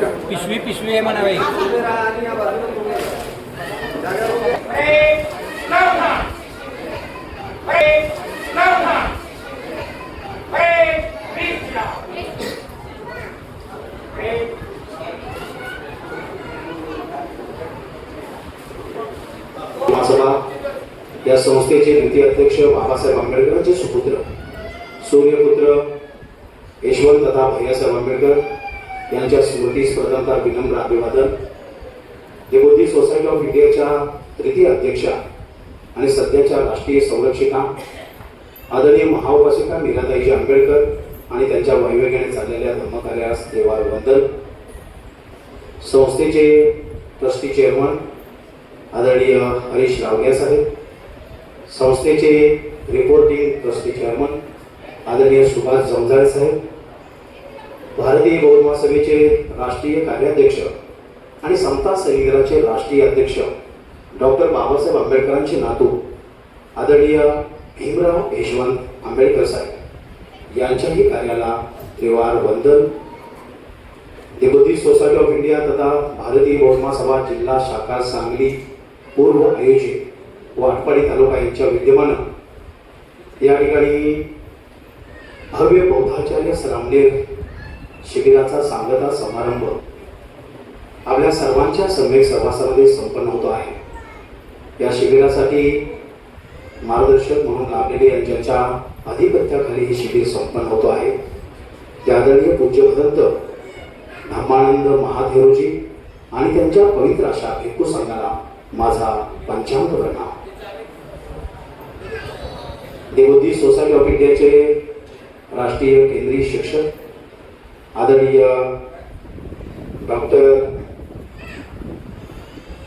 पिशवी पिशवी आहे म्हणावे. महासभा या संस्थेचे द्वितीय अध्यक्ष बाबासाहेब आंबेडकरांचे सुपुत्र सूर्यपुत्र यशवंत तथा भैयासाहेब आंबेडकर यांच्या स्मृती स्पर्धांचा विनम्र अभिवादन. देवोदी सोसायटी ऑफ इंडियाच्या तृतीय अध्यक्षा आणि सध्याच्या राष्ट्रीय संरक्षिका आदरणीय महाउपासिका मीराताईजी आंबेडकर आणि त्यांच्या वैवेगाने चाललेल्या धर्मकार्यास देवार वंदन. संस्थेचे ट्रस्टी चेअरमन आदरणीय हरीश रावगे साहेब, संस्थेचे रिपोर्टिंग ट्रस्टी चेअरमन आदरणीय सुभाष जमजाळे साहेब, भारतीय बौद्ध महासभेचे राष्ट्रीय कार्याध्यक्ष आणि समता सैनिकांचे राष्ट्रीय अध्यक्ष डॉक्टर बाबासाहेब आंबेडकरांचे नातू आदरणीय भीमराव यशवंत आंबेडकर साहेब यांच्याही कार्याला त्रिवार वंदन. देवोदी सोसायटी ऑफ इंडिया तथा भारतीय बौद्ध महासभा जिल्हा शाखा सांगली पूर्व आयोजित व आटपाडी तालुका यांच्या विद्यमानं या ठिकाणी भव्य बौद्धाचार्य रामदेव शिबिराचा सांगता समारंभ आपल्या सर्वांच्या सम्यक सहवासामध्ये संपन्न होतो आहे. या शिबिरासाठी मार्गदर्शक म्हणून लाभलेले ज्यांच्या अधिपत्याखाली हे शिबिर संपन्न होतो आहे ते आदरणीय पूज्य भदंत धम्मानंद महादेवजी आणि त्यांच्या पवित्र अशा भिक्खू संघाला माझा पंचांग प्रणाम. देवोदी सोसायटी ऑफ इंडियाचे राष्ट्रीय केंद्रीय शिक्षक आदरणीय डॉक्टर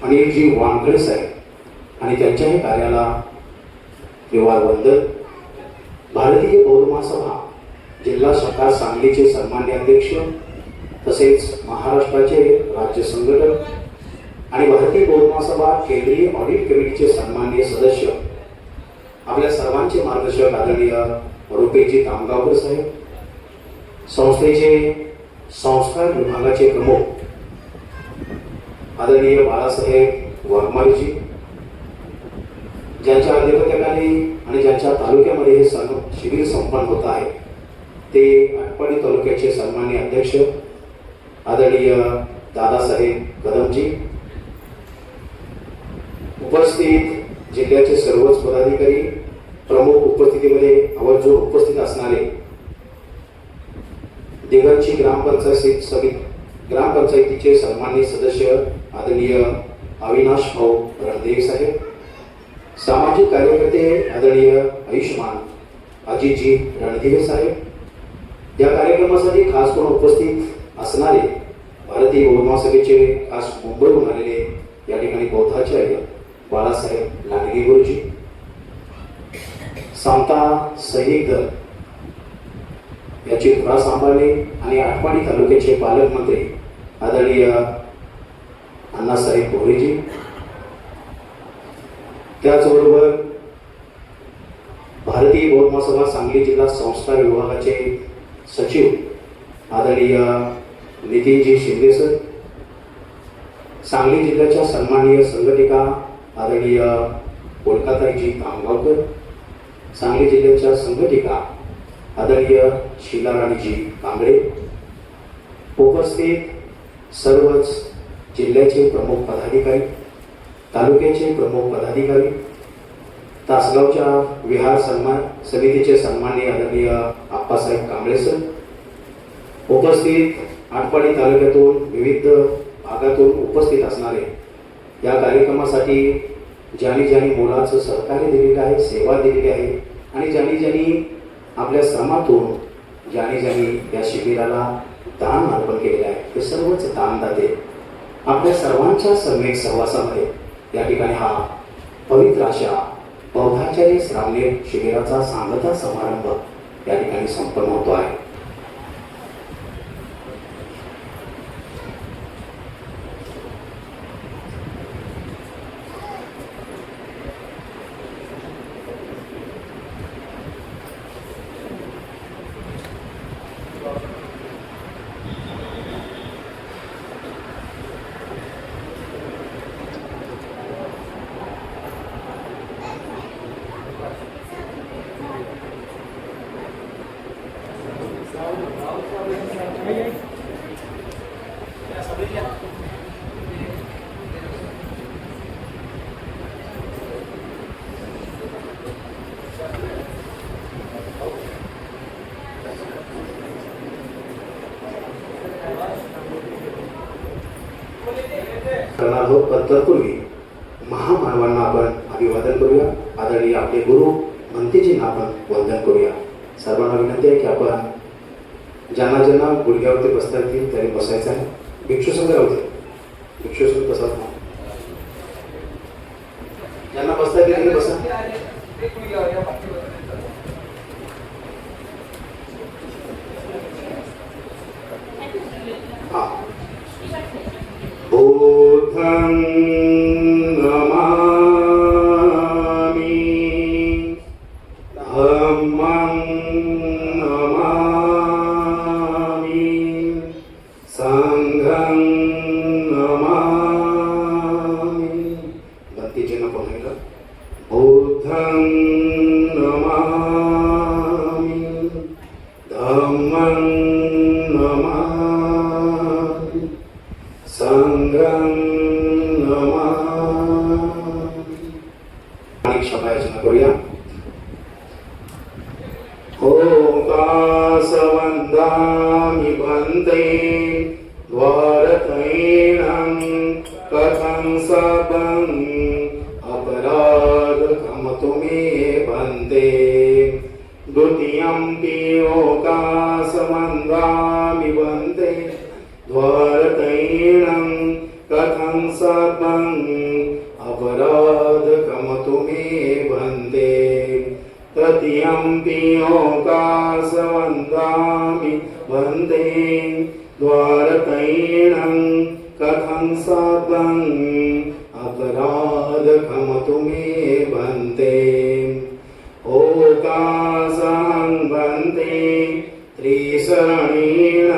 अनिलजी वानखडे साहेब आणि त्यांच्याही कार्याला त्रिवार वंदन. भारतीय बौद्ध महासभा जिल्हा शाखा सांगलीचे सन्मान्य अध्यक्ष तसेच महाराष्ट्राचे राज्य संघटक आणि भारतीय बौद्ध महासभा केंद्रीय ऑडिट कमिटीचे सन्माननीय सदस्य आपल्या सर्वांचे मार्गदर्शक आदरणीय रुपेजी तामगावकर साहेब, संस्थेचे संस्कार विभागाचे प्रमुख आदरणीय बाळासाहेब वाघमारेजी, ज्यांच्या अधिपत्याखाली आणि ज्यांच्या तालुक्यामध्ये हे शिबिर संपन्न होत आहे ते आटपाडी तालुक्याचे सन्माननीय अध्यक्ष आदरणीय दादासाहेब कदमजी, उपस्थित जिल्ह्याचे सर्वच पदाधिकारी, प्रमुख उपस्थितीमध्ये आवर्जून उपस्थित असणारे देगांची ग्रामपंचायतीचे सन्माननीय सदस्य आदरणीय अविनाश भाऊ रणदेव साहेब, सामाजिक कार्यकर्ते आदरणीय आयुष्मान अजितजी रणदिवे साहेब, या कार्यक्रमासाठी खास करून उपस्थित असणारे भारतीय बौद्ध महासभेचे खास मुंबईहून आलेले या ठिकाणी बौद्धाचार्य बाळासाहेब लांडगे गुरुजी, समता सैनिक दल याची धुरा सांभाळणे आणि आटपाडी तालुक्याचे पालकमंत्री आदरणीय अण्णासाहेब भोरेजी, त्याचबरोबर भारतीय बौद्ध महासभा सांगली जिल्हा संस्कार विभागाचे सचिव आदरणीय नितीनजी शिंदे सर, सांगली जिल्ह्याच्या सन्माननीय संघटिका आदरणीय कोलकाताजी कामगावकर, सांगली जिल्ह्याच्या संघटिका आदरणीय शीलाराणीजी कांबळे, उपस्थित सर्वच जिल्ह्याचे प्रमुख पदाधिकारी, तालुक्याचे प्रमुख पदाधिकारी, तासगावच्या विहार सन्मान समितीचे सन्माननीय आदरणीय आप्पासाहेब कांबळे सर, उपस्थित आटपाडी तालुक्यातून विविध भागातून उपस्थित असणारे या कार्यक्रमासाठी ज्यांनी मोलाचं सहकार्य दिलेलं आहे, सेवा दिलेली आहे आणि ज्यांनी आपल्या श्रमातून ज्यांनी या शिबिराला दान अर्पण केलेलं आहे ते सर्वच दानदाते आपल्या सर्वांच्या सम्यक सहवासामध्ये या ठिकाणी हा पवित्र अशा बौद्धाचार्य रामदेव शिबिराचा सांगता समारंभ या ठिकाणी संपन्न होतो आहे. करणार आहोत, पण तत्पूर्वी महामानवांना आपण अभिवादन करूया. आदरणीय आपले गुरु म्हणतेजींना आपण वंदन करूया. सर्वांना विनंती आहे की आपण ज्यांना ज्यांना गुडघ्यावरती बसता येतील त्यांनी बसायचं आहे. भिक्षू संघ राहते, भिक्षू संघ बसा, ज्यांना बसता येतील त्यांनी बसा. बुद्धं नमामि, धम्मं नमामि, संघं नमामि. भक्तीचिन्ह पुन्हा एकदा. बुद्धं नमामि, धम्मं नमामि, संघं नमामि. आणि क्षमायाचना करूया. ओंकासवंदामि वन्दे द्वारकैणं कथं सबं अपराधकं मे वन्दे. द्वितीयंपि ओंकासवंदामि वन्दे द्वारकैणं कथं सबं अपराधकं मे वन्दे. तृतीयंपि ओंकासवंदामि वन्दे द्वारकैणं कथं सबं अपराधकं मे वन्दे. ओंकासं वन्दे त्रिशरणेन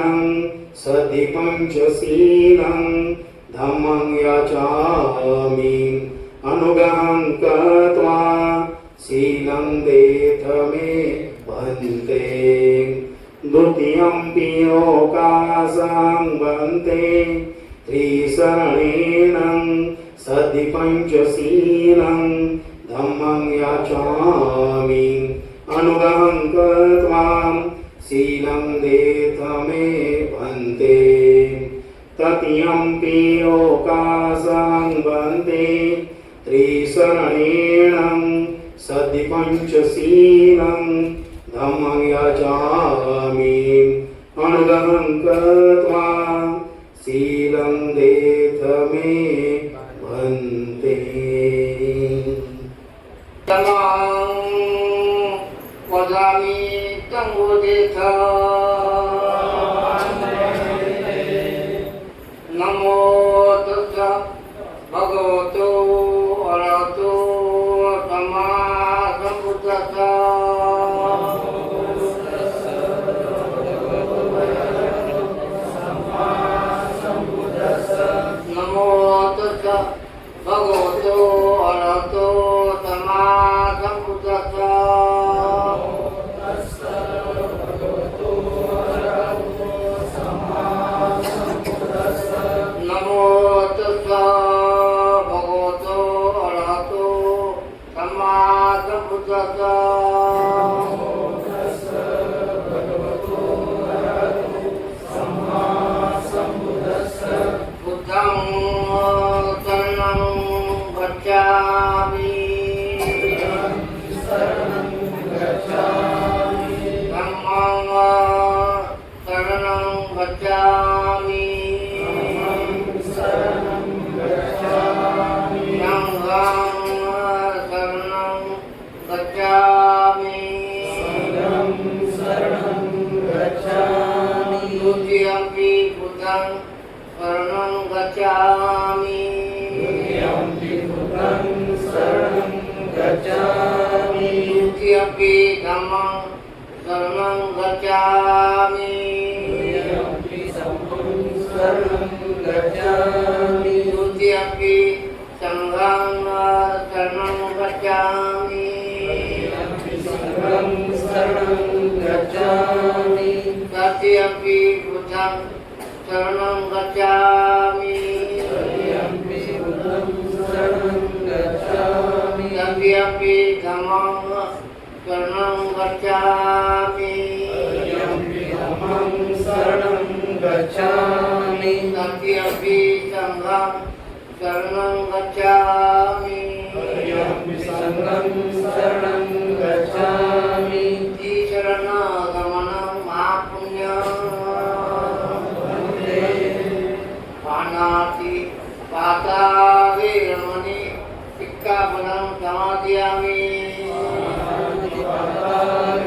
सति पंचशीलं धम्मं याचामि. अनुग्रहं कृत्वा शीलं देथ मे वन्दे. द्वितीयंपि ओंकासं वन्दे त्रिशरणेन सति पंचशीलं धम्मं याचामि. अनुग्रहं कृत्वा शीलं देथ मे वन्दे. तृतीयंपि ओंकासं वन्दे त्रिशरणेन सति पंचशीलं धम्मं याचामि. अनुग्रहं कृत्वा शीलं देथ मे वन्दे. वदामि तं वदेथ. नमो तस्स भगवतो अरहतो सम्मा सम्बुद्धस्स. नमो तस्स भगवतो अरहतो सम्मा सम्बुद्धस्स. नमो तस्स भगवतो अरहतो सम्मा सम्बुद्धस्स. बुद्धं शरणं गच्छामि. धम्मं शरणं गच्छामि. संघं शरणं गच्छामि. द्वितीयंपि बुद्धं शरणं गच्छामि. द्वितीयंपि धम्मं शरणं गच्छामि. द्वितीयंपि संघं शरणं गच्छामि. तृतीयंपि बुद्धं शरणं गच्छामि. तृतीयंपि धम्मं शरणं गच्छामि. शरणं गच्छामि. तृतीयंपि संघं शरणं गच्छामि संघं शरणं गच्छामि शरणगमनं महापुण्यं वन्दे पाणाति पाता वेरमणि सिक्खापदं समादयामि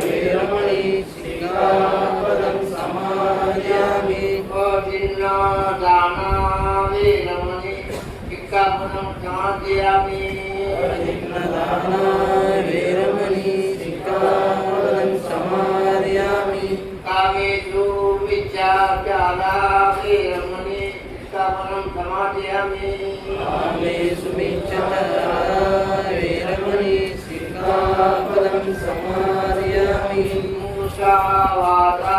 वीरमणि सिक्खापदं समादयामि दाना वेरमणि सिक्खापदं समादयामि दाना वीरमणि सिक्खापदं समादयामि कामेषु मिथ्याचारा वेरमणि सिक्खापदं समादयामि कामेषु मिच्छाचारा वीरमणि सिक्खापदं समादयामि मुसावादा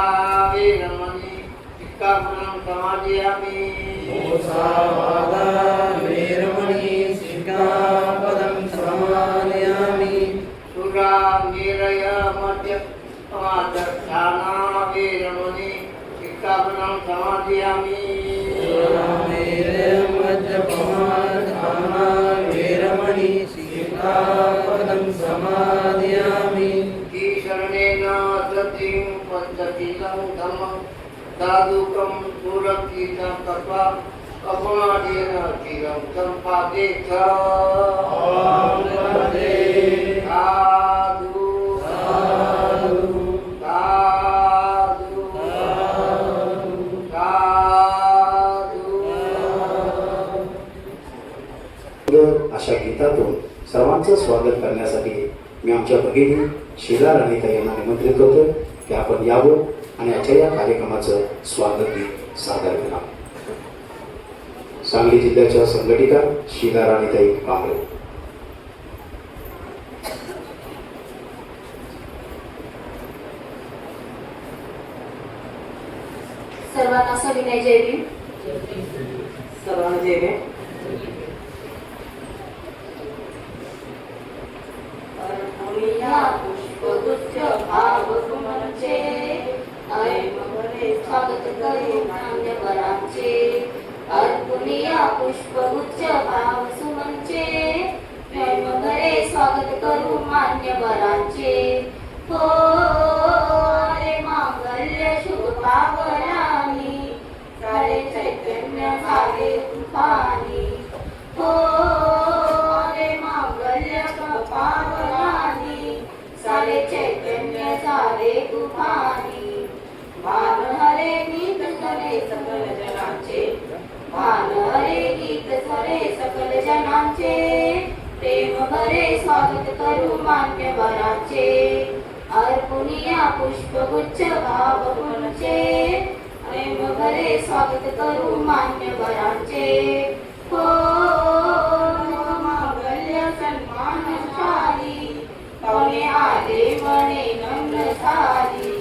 वेरमणि सिक्खापदं समादयामि मुसावादा वीरमणि सिक्खापदं समादयामि सुरामेरय मद्यपानाः वेरमणि सिक्खापदं समादयामि मज्जपमाधाना वीरमणि सिक्खापदं समादयामि ईशरणेन सतिं पद्धतितं धम्मं साधुकं सुरक्षितं तत्त्वा अपमानेन चिरं सम्पादेत साधु साधु अशा गीतातून सर्वांचं स्वागत करण्यासाठी मी आमच्या भगिनी शीला राणीताई यांना निमंत्रित करतो की आपण यावं आणि आजच्या या कार्यक्रमाचं स्वागत गीत सादर करा. सांगली जिल्ह्याच्या संघटिका शीला राणीताई कांबळे. सर्वांना सविनय जय भीम. सर्वांना जय भीम. पुष्पगुच्छ भाव सुमनचे स्वागत करू मान्यवरांचे. अर्पुनिया पुष्पगुच्छ भाव सुमनचे प्रेमभरे स्वागत करू मान्यवरांचे. हो रे मांगल्य शुभ पावनानी सारे चैतन्य सारे तुफानी. हो रे मांगल्य पावनानी सारे चैतन्य सारे तुफानी. भान हरे गीत स्वरे सकल जनांचे. भान हरे गीत स्वरे सकल जनांचे. प्रेम भरे स्वागत करू मान्यवरांचे. अर्पुनिया पुष्पगुच्छ भाव फुलचे प्रेम भरे स्वागत करू मान्यवरांचे. हो मांगल्य सन्मानशाली पाहुणे आले म्हणे नम्र सारी.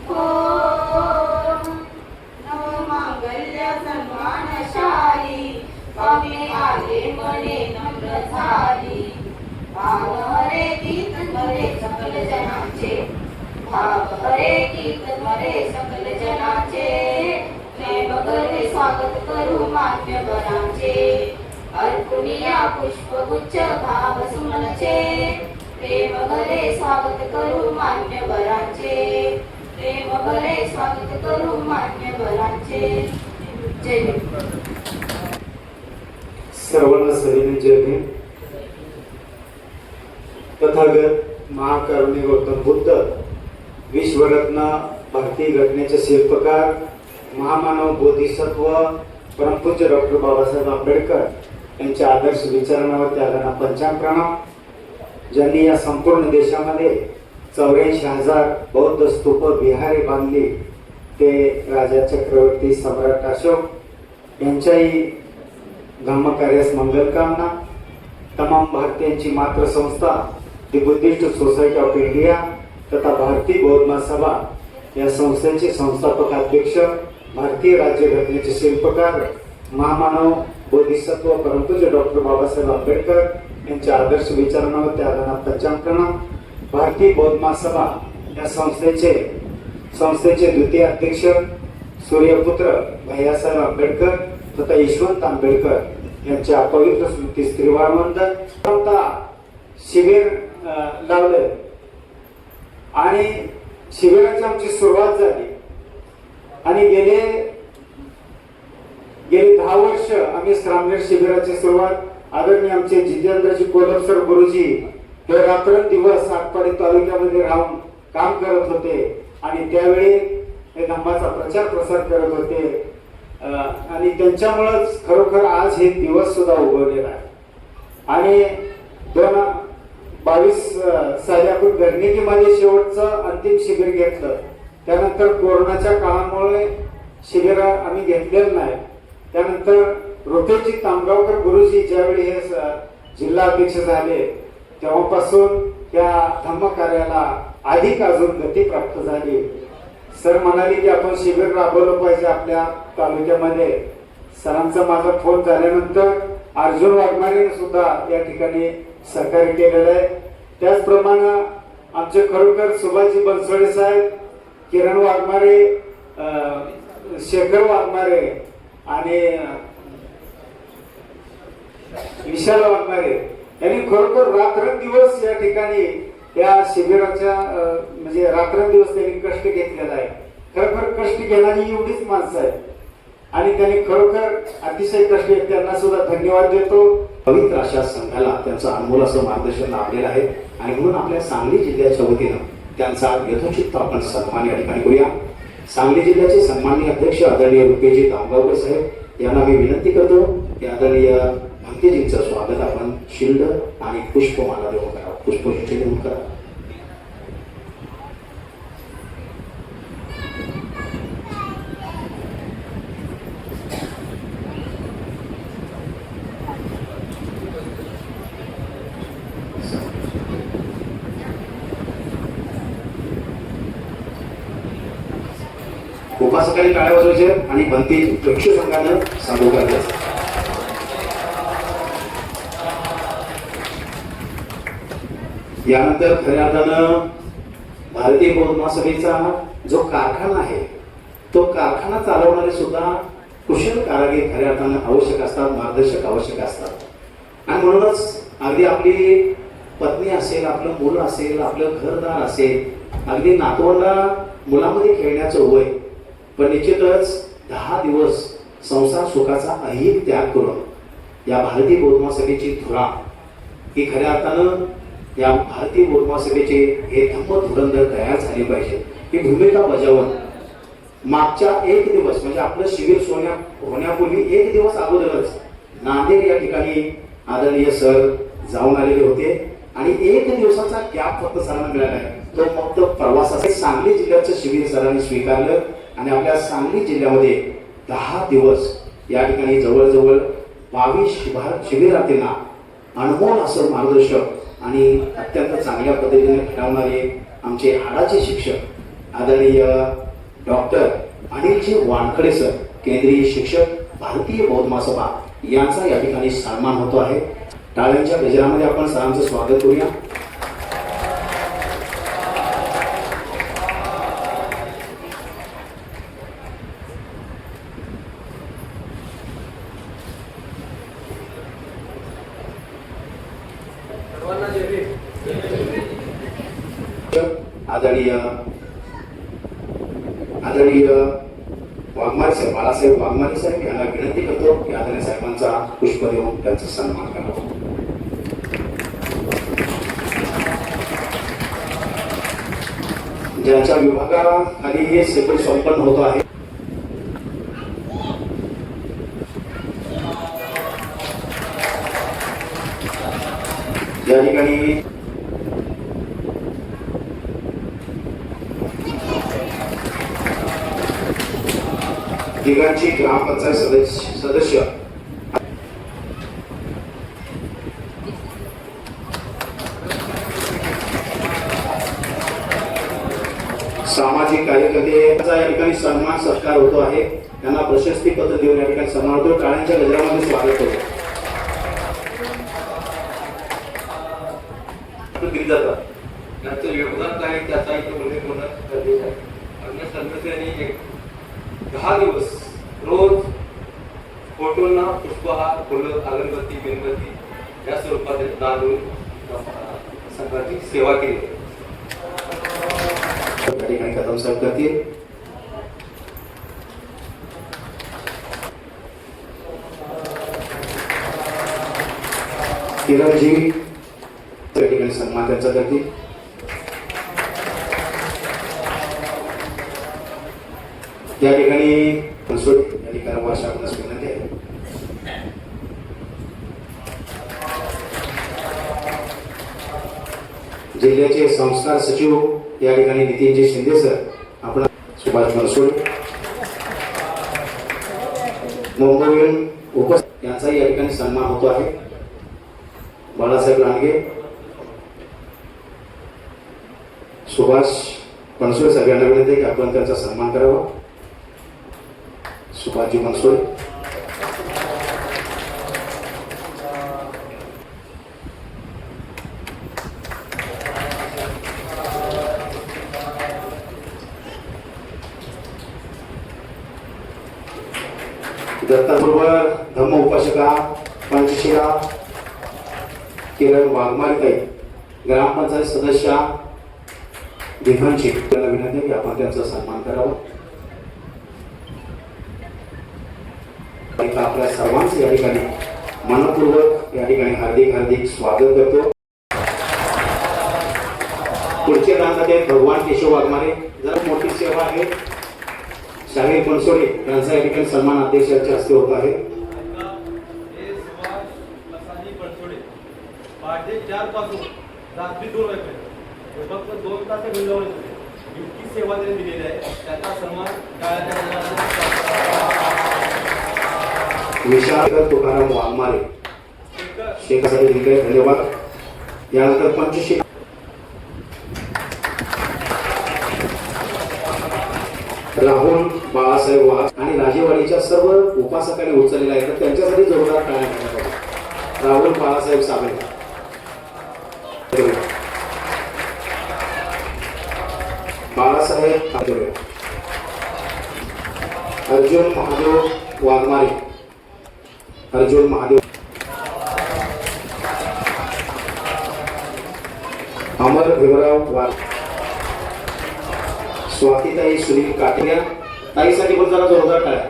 हो मांगल्य सन्मानशाली पाहुणे आले म्हणे नम्र सारी. भाव हरे गीत भरे सकल जनांचे. भाव हरे गीत भरे सकल जनांचे. प्रेम भरे स्वागत करू मान्यवरांचे. अर्पुनिया पुष्पगुच्छ भाव सुमनचे प्रेम भरे स्वागत करू मान्यवरांचे. प्रेम भरे स्वागत करू मान्यवरांचे. जय भीम. सर्वांना सविनय जय भीम. तथागत महाकरुणी गौतम बुद्ध विश्वरत्न भारतीय घटनेचे शिल्पकार महामानव बोधिसत्व परमपूज्य डॉक्टर बाबासाहेब आंबेडकर यांच्या आदर्श विचारांवर त्याला पंचांग प्रणाम. ज्यांनी या संपूर्ण देशामध्ये 84,000 बौद्ध स्तूप विहारे बांधली ते राजा चक्रवर्ती सम्राट अशोक यांच्याही धर्मकार्यास मंगलकामना. तमाम भारतीयांची मात्र संस्था दी बुद्धिस्ट सोसायटी ऑफ इंडिया तथा भारतीय बौद्ध महासभा या संस्थेचे संस्थापक अध्यक्ष भारतीय राज्यघटनेचे शिल्पकार महामानव बोधिसत्व परमपूज्य डॉक्टर बाबासाहेब आंबेडकर यांच्या आदर्श विचारांवर त्याला पंचांग प्रणाम. भारतीय बौद्ध महासभा या संस्थेचे द्वितीय अध्यक्ष सूर्यपुत्र भैयासाहेब आंबेडकर तथा यशवंत आंबेडकर यांच्या पवित्र स्मृतीस त्रिवारवंदन शिबिर लावलं आणि शिबिराची आमची सुरुवात झाली आणि गेले 10 वर्ष आम्ही श्रामनेर शिबिराची सुरुवात आदरणीय आमचे जितेंद्रजी कोलप सर गुरुजी हे रात्रंदिवस आटपाडी तालुक्यामध्ये राहून काम करत होते आणि त्यावेळी हे धम्माचा प्रचार प्रसार करत होते आणि त्यांच्यामुळेच खरोखर आज हे दिवस सुद्धा उगवलेला आहे आणि 2022 साली आपण गर्निकीमध्ये शेवटचं अंतिम शिबिर घेतलं. त्यानंतर कोरोनाच्या काळामुळे शिबिर आम्ही घेतलेलं नाही. त्यानंतर रोटेची तामगावकर गुरुजी ज्यावेळी हे जिल्हा अध्यक्ष झाले तेव्हापासून त्या धम्म कार्याला अधिक अजून गती प्राप्त झाली. सर म्हणाले की आपण शिबिर राबवलं पाहिजे आपल्या तालुक्यामध्ये. सरांचा माझा फोन झाल्यानंतर अर्जुन वाघमारेने सुद्धा या ठिकाणी सहकार्य केलेलं आहे. त्याचप्रमाणे आमचे खरोखर सुभाषजी बनसोडे साहेब, किरण वाघमारे, शेखर वाघमारे आणि विशाल वाघमारे यांनी खरोखर रात्रंदिवस या ठिकाणी या शिबिराच्या म्हणजे रात्रंदिवस त्यांनी कष्ट घेतलेला आहे. खरोखर कष्ट घेणारी एवढीच माणसं आहेत आणि त्यांनी खरोखर अतिशय कष्ट घेत त्यांना सुद्धा धन्यवाद देतो. पवित्र अशा संघाला त्यांचं अनमोल असं मार्गदर्शन लाभलेलं आहे आणि म्हणून आपल्या सांगली जिल्ह्याच्या वतीनं त्यांचा यथोचित आपण सन्मान या ठिकाणी करूया. सांगली जिल्ह्याचे सन्माननीय अध्यक्ष आदरणीय रुपेजी तामगावकर साहेब यांना मी विनंती करतो की आदरणीय भंतेजींचं स्वागत आपण शिल्ड आणि पुष्पमाला देऊन करा. पुष्पवृष्टी देऊन करा. उपासकांनी टाळ्या वाजवायच्या आणि भंती प्रेक्षक संघानं सांगोकार द्यायचा. यानंतर खऱ्या अर्थानं भारतीय बौद्ध महासभेचा जो कारखाना आहे तो कारखाना चालवणारे सुद्धा कुशल कारागीर खऱ्या अर्थानं आवश्यक असतात, मार्गदर्शक आवश्यक असतात आणि म्हणूनच अगदी आपली पत्नी असेल, आपलं मुलं असेल, आपलं घरदार असेल, अगदी नातवंडा मुलामध्ये खेळण्याचं वय, पण निश्चितच 10 दिवस संसार सुखाचा अहिक त्याग करून या भारतीय बौद्ध महासभेची धुरा ही खऱ्या अर्थानं या भारतीय बौद्ध महासभेचे हे धम्म धुरंधर तयार झाले पाहिजे ही भूमिका बजावून मागच्या 1 दिवस म्हणजे आपलं शिबिर होण्यापूर्वी 1 दिवस अगोदरच नांदेड या ठिकाणी आदरणीय सर जाऊन आलेले होते आणि 1 दिवसाचा गॅप फक्त सरांना मिळाला आहे. तो फक्त प्रवासासाठी सांगली जिल्ह्याचं शिबिर सरांनी स्वीकारलं आणि आपल्या सांगली जिल्ह्यामध्ये 10 दिवस या ठिकाणी जवळजवळ 22 शिबिरार्थींना अनमोल असं मार्गदर्शक आणि अत्यंत चांगल्या पद्धतीने घडवणारे आमचे हाडाचे शिक्षक आदरणीय डॉक्टर अनिलजी वानखडे सर, केंद्रीय शिक्षक, भारतीय बौद्ध महासभा यांचा या ठिकाणी सन्मान होतो आहे. टाळ्यांच्या गजरामध्ये आपण सरांचं स्वागत करूया. आदरणीय वाघमारे साहेब, बाळासाहेब वाघमारे साहेब यांना विनंती करतो की आदरणीय साहेबांचा पुष्प देऊन त्यांचा सन्मान करावा. ज्यांच्या विभागाखाली हे शिबिर संपन्न होत आहे या ठिकाणी दिघांची ग्रामपंचायत सदस्य सामाजिक कार्यकर्ते यांचा या ठिकाणी सन्मान सत्कार होतो आहे. त्यांना प्रशस्ती पत्र देऊन या ठिकाणी सन्मान होतो. टाळ्यांच्या गजरामध्ये स्वागत होतो. त्यांचं योगदान काय त्याचा इथे उल्लेख होणं गरजेचं आहे. अन्य संघटनेने 10 दिवस रोज फोटोंना पुष्पहार फुलं अगरबत्ती मेणबत्ती या स्वरूपात दान देऊन संघाची सेवा केली. त्या ठिकाणी कदम साहेब करतील. किरणजी त्या ठिकाणी सन्मान त्यांचा करतील. या ठिकाणी या ठिकाणी वर्षा आपणास विनंती आहे. जिल्ह्याचे संस्कार सचिव या ठिकाणी नितीनजी शिंदे सर, आपण सुभाष बनसोडे, मुंबईहून उपस्थित यांचाही या ठिकाणी सन्मान होतो आहे. बाळासाहेब लांडगे, सुभाष बनसोडे सगळ्यांना विनंती आहे की आपण त्यांचा सन्मान करावा. सुभाषजी बनसोडे, दत्तबरोबर धम्म उपासका पंचशिला किरण वाघमारेताई, ग्रामपंचायत सदस्य दिघांची त्यांना विनंती आहे की आपण त्यांचा सन्मान करावा. आपल्या सर्वांचं या ठिकाणी मनपूर्वक या ठिकाणी हार्दिक स्वागत करतो. पुढचे दानदाते भगवान केशव वाघमारे, जरा मोठी सेवा आहे. शाहीर बनसोडे यांचा या ठिकाणी सन्मान अध्यक्षांच्या हस्ते होत आहे. पहाटे 4 पासून रात्री 2 वाजेपर्यंत फक्त 2 तास विंडोवर इतकी सेवा त्यांनी दिलेली आहे. त्याचा सन्मान विशाल तुकाराम वाघमारे शेखासाठी दिले, धन्यवाद. यानंतर पंचशील राहुल बाळासाहेब वाघ आणि राजेवाडीच्या सर्व उपासकांनी उचललेला आहे, तर त्यांच्यासाठी जोरदार टाळ्या करण्यात आल्या. राहुल बाळासाहेब साबळे, बाळासाहेब काजोळे, अर्जुन महादेव वाघमारे, अर्जुन महादेव, अमर भीमराव वाघ, स्वातीताई सुनील काटेया ताईसाठी पण जरा जोरदार टाळ्या.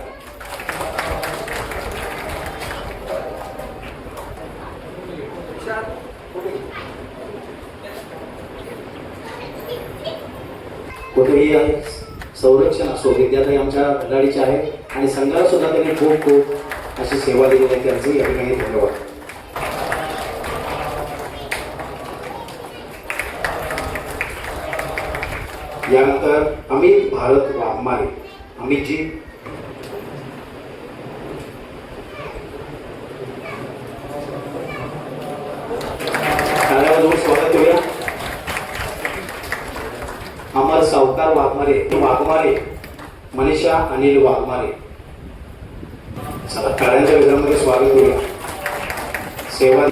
कुठेही आहे संरक्षण असो, विद्यार्थी आमच्या आघाडीचे आहे आणि संघाला सुद्धा त्यांनी खूप अशी सेवा दिली आहे, त्यांचे या ठिकाणी धन्यवाद. यानंतर अमित भारत वाघमारे, अमितजी, टाळ्यावर स्वागत करूया. अमर सावकार वाघमारे, मनीषा अनिल वाघमारे, चला टाळ्यांच्या विधानामध्ये स्वागत करूया. सेवा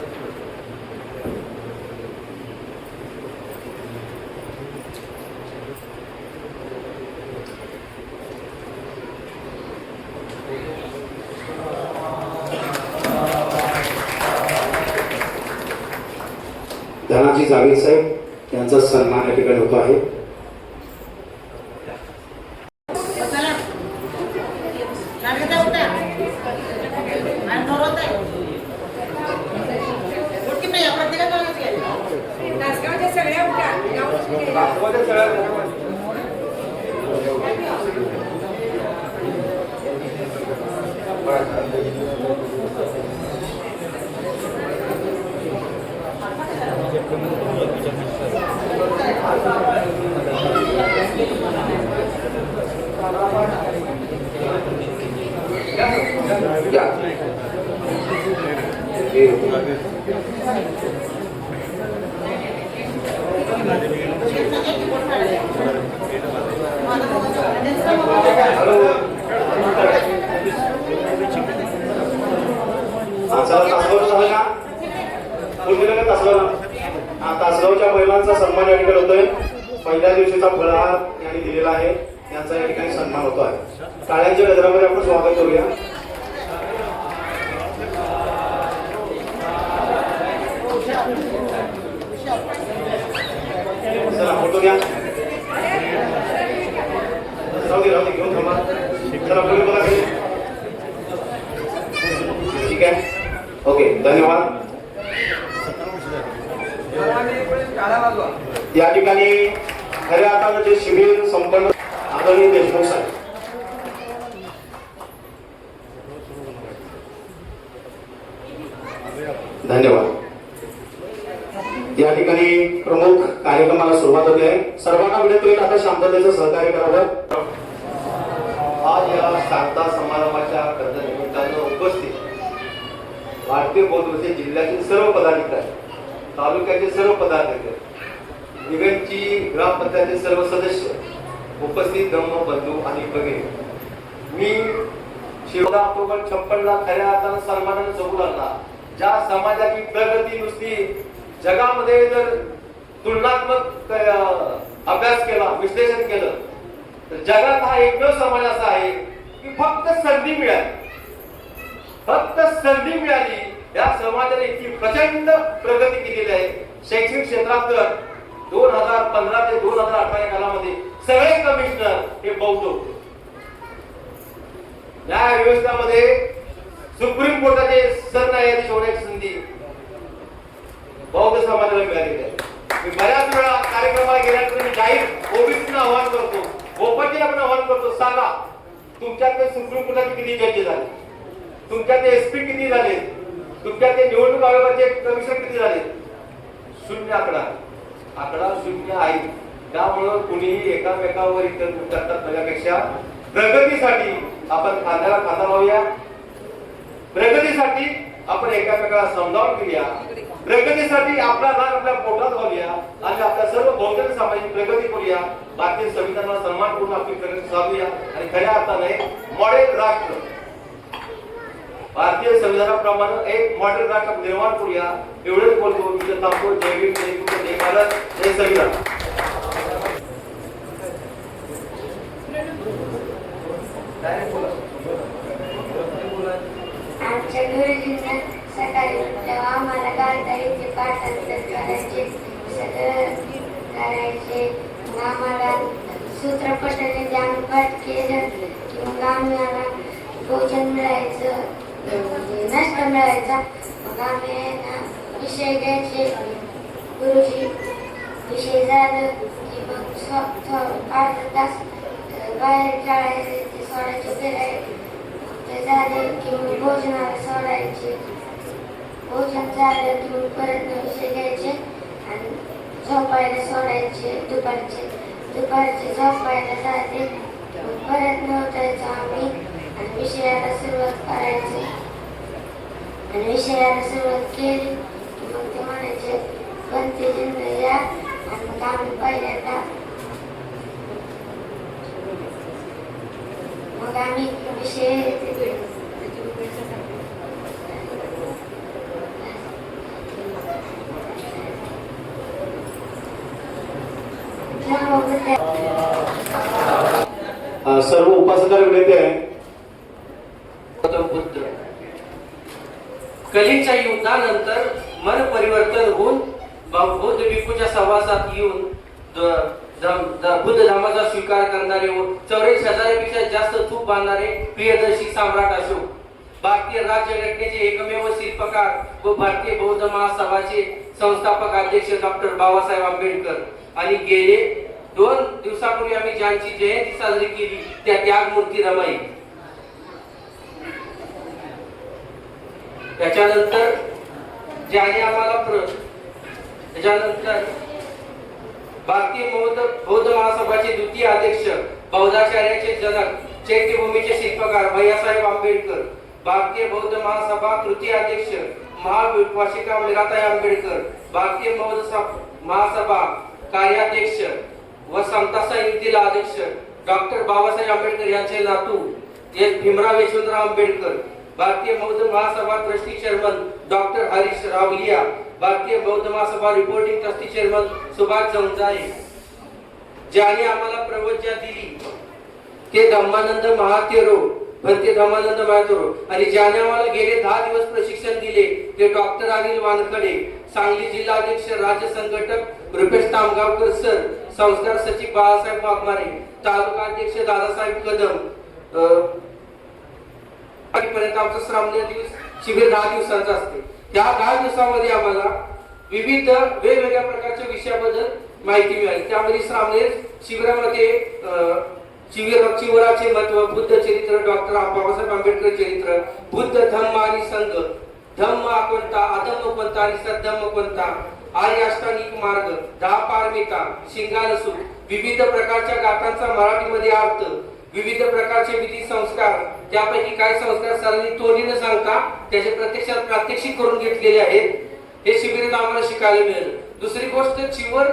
धनाजी जावेद साहेब यांचा सन्मान या ठिकाणी होत आहे. तासगावच्या महिलांचा सन्मान या ठिकाणी होतोय. पहिल्या दिवशीचा फळाहार यांनी दिलेला आहे, यांचा या ठिकाणी सन्मान होतो आहे. टाळ्यांच्या गजरामध्ये आपण स्वागत करूया. ठीक आहे, ओके, धन्यवाद. या ठिकाणी खऱ्या अर्थानं जे शिबिर संपन्न आदरणीय देशमुख साहेब. धन्यवाद. या ठिकाणी प्रमुख कार्यक्रमाला सुरुवात होते आहे. सर्वांना विनंती आहे आता शांततेचं सहकार्य करावं. आज या शांता समारंभाच्या निमित्तानं उपस्थित भारतीय बौद्ध जिल्ह्यातील सर्व पदाधिकारी, तालुक्याचे सर्व पदाधिकारी, निगमची ग्रामपंचायतीचे सर्व सदस्य, उपस्थित धम्म बंधू आणि भगिनी, मी 14 ऑक्टोबर 56ला खऱ्या अर्थानं सन्मानाने जगू लागला. ज्या समाजाची प्रगती नुसती जगामध्ये जर तुलनात्मक अभ्यास केला, विश्लेषण केलं, तर जगात हा एकमेव समाज असा आहे की फक्त संधी मिळाली, फक्त संधी मिळाली या समाजाने इतकी प्रचंड प्रगती केलेली आहे. शैक्षणिक क्षेत्रात तर 2015 ते 2018 या कालामध्ये सगळे कमिशनर हे बौद्ध होते. न्याय व्यवस्थेमध्ये सुप्रीम कोर्टाचे सरन्यायाधीश होण्याची संधी बौद्ध समाजाला मिळालेली आहे. मी बऱ्याच वेळा कार्यक्रमाला गेल्यानंतर मी जाहीर ओबीसीना आवाहन करतो, ओपनला पण आवाहन करतो, सांगा तुमच्यातले सुप्रीम कोर्टाचे किती जज झाले, तुमच्यातले एसपी किती झाले, तुमच्यातले निवडणूक आयोगाचे कमिशनर किती झाले. शून्य आकडा, आकडा शून्य आहे. त्यामुळं कुणीही एकामेकावर इतर करतात त्यापेक्षा प्रगतीसाठी आपण खांद्याला खांदा लावूया, प्रगतीसाठी आपण एकामेकाला समजावून घेऊया, प्रगतीसाठी आपला राग आपल्या पोटात घालूया आणि आपल्या सर्व बहुजन समाजाची प्रगती करूया. भारतीय संविधानाला सन्मान करून आपली प्रगती साधूया आणि खऱ्या अर्थाने मॉडेल राष्ट्र, भारतीय संविधानाप्रमाणे एक मॉडेल राष्ट्र निर्माण करूया. एवढेच बोलतो. मी थांबतो. जय भीम, जय हिंद, जय भारत, जय संविधान. आमच्या गुरुजींना सकाळी जेव्हा आम्हाला गारदारीचे पाठांतर करायचे, सगळं करायचे. मग आम्हाला सूत्रपटाने ज्ञान पाठ केलं की मग आम्हाला भोजन मिळायचं, नाश्ता मिळायचा. मग आम्ही विषय घ्यायचे. गुरुजी विषय झालं की मग अर्धा तास बाहेर खेळायचे, ते सोडायचे, फिरायचे. ते झालं की मग भोजनाला सोडायचे. भोजन झालं की मग परत विषय घ्यायचे आणि झोपायला सोडायचे. दुपारचे झोपायला जाते. परत नव्हतायचं आम्ही आणि विषयाला सुरुवात करायची. आणि विषयाला सुरुवात केली की मग ते म्हणायचे कोणते जिंद या. आणि मग आम्ही पहिल्यांदा मग आम्ही विषय सर्व उपासकांना विनंती आहे. बुद्ध कलीच्या युद्धानंतर मन परिवर्तन होऊन बौद्ध भिक्खूच्या सहवासात येऊन बुद्ध धर्माचा स्वीकार करणारे व 84,000पेक्षा जास्त तूप बांधणारे प्रियदर्शी सम्राट अशोक, भारतीय राज्यघटनेचे एकमेव शिल्पकार व भारतीय बौद्ध महासभाचे संस्थापक अध्यक्ष डॉक्टर बाबासाहेब आंबेडकर आणि गेले 2 दिवसापूर्वी आम्ही ज्यांची जयंती साजरी केली त्या त्यागमूर्ती रमाई. त्याच्यानंतर ज्याने आम्हाला त्याच्यानंतर भारतीय बौद्ध महासभाचे द्वितीय अध्यक्ष, बौद्धाचार्याचे जनक, चैत्यभूमीचे शिल्पकार भैयासाहेब आंबेडकर, भारतीय बौद्ध महासभा तृतीय अध्यक्ष महाविभाषिका मीराताई आंबेडकर, भारतीय बौद्ध महासभा कार्याध्यक्ष व समता समितीतील अध्यक्ष डॉक्टर बाबासाहेब आंबेडकर यांचे नातू भीमराव यशवंतराव आंबेडकर, भारतीय बौद्ध महासभा trustee chairman doctor Harish Rawalia, भारतीय बौद्ध महासभा रिपोर्टिंग ट्रस्टी चेअरमन सुभाष जमजाळे, ज्याने आम्हाला प्रवचना दिली ते धम्मानंद महातेरो, भंते धम्मानंद महातेरो, आणि ज्याने आम्हाला गेले 10 दिवस प्रशिक्षण दिले ते डॉक्टर अनिल वानखडे, सांगली जिल्हा अध्यक्ष राज्य संघटक रुपेश तामगावकर सर, संस्कार सचिव बाळासाहेब वाघमारे, तालुका अध्यक्ष दादासाहेब कदम. पर्यंत आमचा श्रावणी दिवस शिबिर 10 दिवसांचं असते. त्या 10 दिवसामध्ये आम्हाला विविध वेगवेगळ्या प्रकारच्या विषयाबद्दल माहिती मिळाली. त्यामध्ये श्रामणे शिबिरामध्ये चिवराचे महत्व, बुद्ध चरित्र, डॉक्टर बाबासाहेब आंबेडकर चरित्र, बुद्ध धम्म आणि संघ, धम्म कोणता, अधम्म कोणता आणि सद्धम्म कोणता, आर्य अष्टांगिक मार्ग, 10 पारमिता, शिंगालसूर, विविध प्रकारच्या गाथांचा मराठीमध्ये अर्थ, विविध प्रकारचे विधी संस्कार, त्यापैकी काही संस्कार सरांनी तोंडी न सांगता त्याचे प्रत्यक्षात प्रात्यक्षिक करून घेतलेले आहेत. हे शिबिरात आम्हाला शिकायला मिळालं. दुसरी गोष्ट, चिवर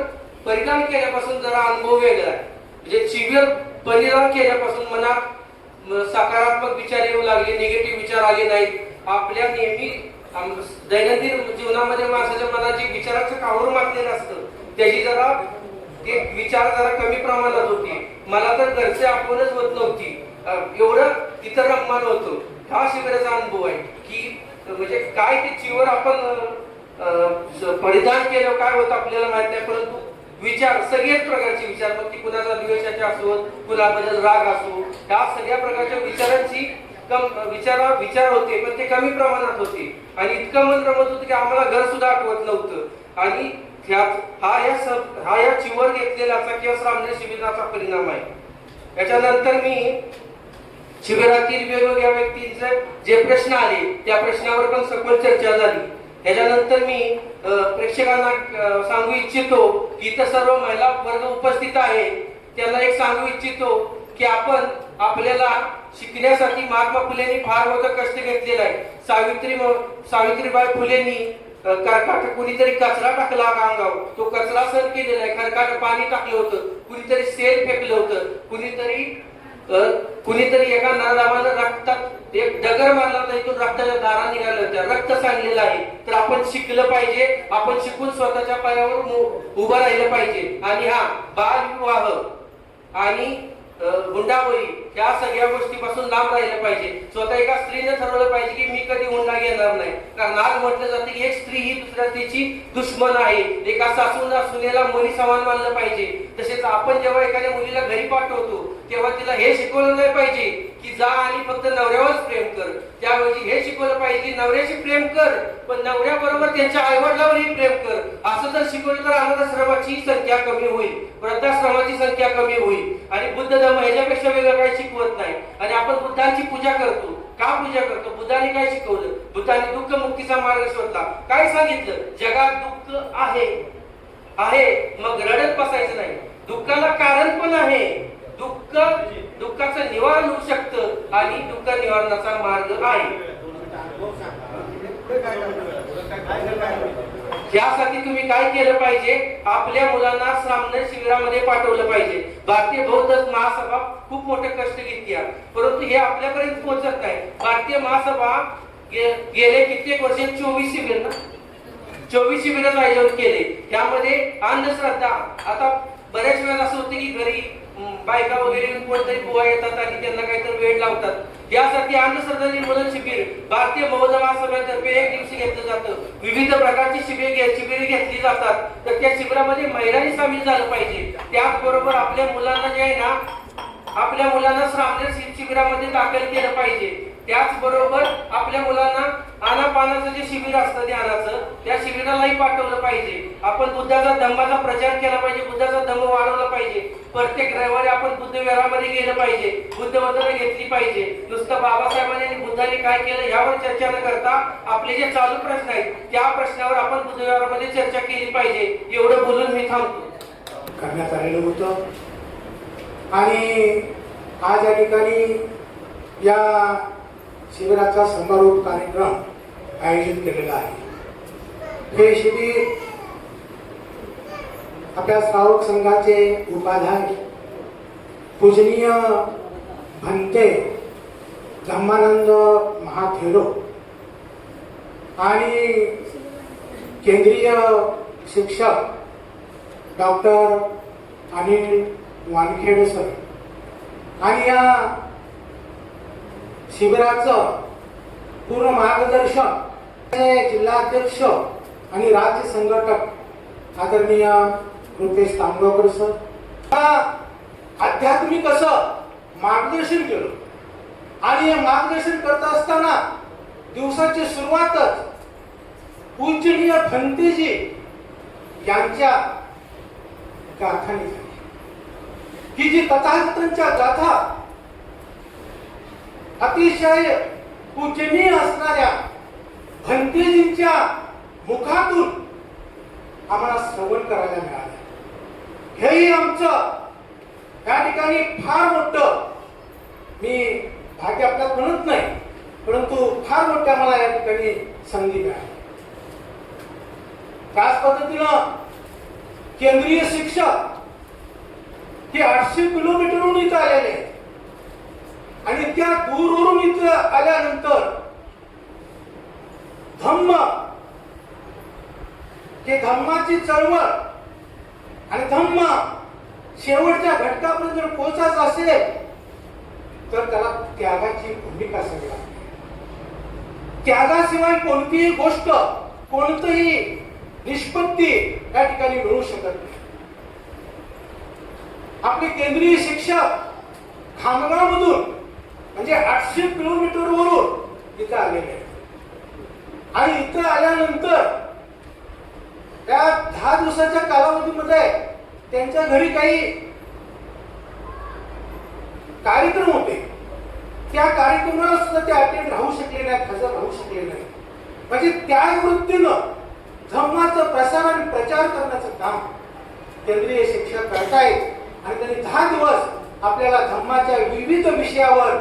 परिणाम केल्यापासून जरा अनुभव वेगळा आहे. म्हणजे चिवर परिणाम केल्यापासून मनात सकारात्मक विचार येऊ लागले, निगेटिव्ह विचार आले नाहीत. आपल्या नेहमी दैनंदिन जीवनामध्ये माणसाच्या मनात जे विचाराचं कावरून मागलेलं असतं त्याची जरा ते विचार जरा कमी प्रमाणात होते. मला तर घरचे आठवणच होत नव्हती, एवढं तिथं रममान होतो. हा शिबिराचा अनुभव आहे की म्हणजे काय ते चिवर आपण परिधान केलं काय होतं आपल्याला माहित नाही, परंतु विचार सगळ्याच प्रकारचे विचार, मग ती कुणाचा द्वेषाचे असो, कुणाबद्दल राग असो, ह्या सगळ्या प्रकारच्या विचारांची विचार होते, पण ते कमी प्रमाणात होते. आणि इतकं मन रमत होतं की आम्हाला घर सुद्धा आठवत नव्हतं. आणि हा या चिवर घेतलेल्याचा किंवा श्रामणे शिबिराचा परिणाम आहे. याच्यानंतर मी शिबिरातील वेगवेगळ्या व्यक्तींचे जे प्रश्न आले त्या प्रश्नावर पण सखोल चर्चा झाली. त्याच्यानंतर मी प्रेक्षकांना सांगू इच्छितो की इथं सर्व महिला वर्ग उपस्थित आहे, त्यांना एक सांगू इच्छितो की आपण आपल्याला शिकण्यासाठी महात्मा फुलेंनी फार मोठं कष्ट घेतलेलं आहे. सावित्रीबाई फुलेंनी कुणीतरी कचरा टाकला अंगावर, तो कचरा सहन केलेला आहे. खरकाट पाणी टाकलं होतं, कुणीतरी सेल फेकलं होतं, कुणीतरी एका नरदामानं रक्तात एक डगर मारला होता, इथून रक्ताच्या धारा निघाल्या होत्या, रक्त सांडलेलं आहे. तर आपण शिकलं पाहिजे, आपण शिकून स्वतःच्या पायावर उभं राहिलं पाहिजे. आणि हा बालविवाह आणि हुंडाबळी या सगळ्या गोष्टीपासून लांब राहिलं पाहिजे. स्वतः एका स्त्रीने ठरवलं पाहिजे की मी कधी हुंडा घेणार नाही. कारण आज म्हटलं जातं की एक स्त्री ही दुसऱ्या स्त्रीची दुश्मन आहे. एका सुनेला मुली समान मानलं पाहिजे. तसेच आपण जेव्हा एखाद्या मुलीला घरी पाठवतो तेव्हा तिला हे शिकवलं नाही पाहिजे की जा आणि फक्त नवऱ्यावरच प्रेम कर. त्याऐवजी हे शिकवलं पाहिजे की नवऱ्याशी प्रेम कर, पण नवऱ्याबरोबर त्यांच्या आईवडिलावरही प्रेम कर. असं जर शिकवलं तर अनाथाश्रमाची संख्या कमी होईल, वृद्धाश्रमाची संख्या कमी होईल. आणि बुद्ध धर्म ह्याच्यापेक्षा वेगळं काही शिकवत नाही. आणि आपण बुद्धांची पूजा करतो. का पूजा करतो? बुद्धाने काय शिकवलं? बुद्धाने दुःख मुक्तीचा मार्ग शोधला. काय सांगितलं? जगात दुःख आहे मग रडत बसायचं नाही. दुःखाला कारण पण आहे. दुःखाचं निवारण होऊ शकतं आणि दुःख निवारणाचा मार्ग आहे. यासाठी तुम्ही काय केलं पाहिजे? आपल्या मुलांना श्रामणे शिबिरामध्ये पाठवलं पाहिजे. भारतीय बौद्ध महासभा खूप मोठे कष्ट घेते, परंतु हे आपल्यापर्यंत पोहोचत नाही. भारतीय महासभा गेले कित्येक वर्ष 24 शिबिर आयोजन केले. त्यामध्ये अंधश्रद्धा, आता बऱ्याच वेळा असं होते की घरी बायका वगैरे कोणतरी बुवा येतात आणि त्यांना काहीतरी वेळ लावतात. यासाठी अंधश्रद्धा निर्मूलन शिबिर भारतीय बौद्ध महासभेतर्फे 1 दिवशी घेतलं जातं. विविध प्रकारची शिबिरे घेतली जातात. तर त्या शिबिरामध्ये महिलांनी सामील झालं पाहिजे. त्याचबरोबर आपल्या मुलांना जे आहे ना, आपल्या मुलांना श्रामणे शिबिरामध्ये दाखल केलं पाहिजे. त्याचबरोबर आपल्या मुलांना आनापानाचं जे शिबिर असतं ध्यानाचं, त्या शिबिरालाही पाठवलं पाहिजे. आपण बुद्धाचा धम्माचा प्रचार केला पाहिजे, बुद्धाचा धम्म वाढवला पाहिजे. प्रत्येक रविवारी आपण बुद्ध विहारामध्ये गेलं पाहिजे, बुद्ध वंदना घेतली पाहिजे. नुसतं बाबासाहेबांनी आणि बुद्धाने काय केलं यावर चर्चा न करता आपले जे चालू प्रश्न आहेत त्या प्रश्नावर आपण बुद्ध विहारामध्ये चर्चा केली पाहिजे. एवढं बोलून मी थांबतो. करण्यात आलेलं होतं. आणि आज या ठिकाणी या शिबिराचा समारोप कार्यक्रम आयोजित केलेला आहे. हे शिबिर आपल्या श्रावक संघाचे उपाध्याय पूजनीय भंते धम्मानंद महाथेरो आणि केंद्रीय शिक्षक डॉक्टर अनिल वानखेडे सर आणि या शिबिराचं पूर्ण मार्गदर्शन जिल्हाध्यक्ष आणि राज्य संघटक आदरणीय रुपेश तांबगावकर सर आध्यात्मिक असं मार्गदर्शन केलं. आणि हे मार्गदर्शन करत असताना दिवसाची सुरुवातच पूजनीय भंतेजी यांच्या गाथाने झाली. ही जी तथागतांच्या गाथा अतिशय पूजनीय असणाऱ्या भंतेजींच्या मुखातून आम्हाला श्रवण करायला मिळालं. हेही आमचं या ठिकाणी फार मोठं, मी भाग्य आपल्याला म्हणत नाही, परंतु फार मोठ्या मला या ठिकाणी संधी मिळाली. त्याच पद्धतीनं केंद्रीय शिक्षक हे 800 किलोमीटरहून इथं आलेले आहेत आणि त्या दूरवरून इथं आल्यानंतर धम्म हे धम्माची चळवळ आणि धम्म शेवटच्या घटकापर्यंत जर पोहोचायचं असेल तर त्याला त्यागाची भूमिका असावी लागते. त्यागाशिवाय कोणतीही गोष्ट, कोणतीही निष्पत्ती या ठिकाणी मिळू शकत नाही. आपले केंद्रीय शिक्षक खामगावमधून म्हणजे 800 किलोमीटरवरून इथं आलेले आहेत आणि इथं आल्यानंतर त्या 10 दिवसाच्या कालावधीमध्ये त्यांच्या घरी काही कार्यक्रम होते. त्या कार्यक्रमाला सुद्धा ते अटेंड राहू शकले नाहीत, हजर राहू शकले नाही. म्हणजे त्या वृत्तीनं धम्माचं प्रसार आणि प्रचार करण्याचं काम केंद्रीय शिक्षक करतायत आणि त्यांनी 10 दिवस आपल्याला धम्माच्या विविध विषयावर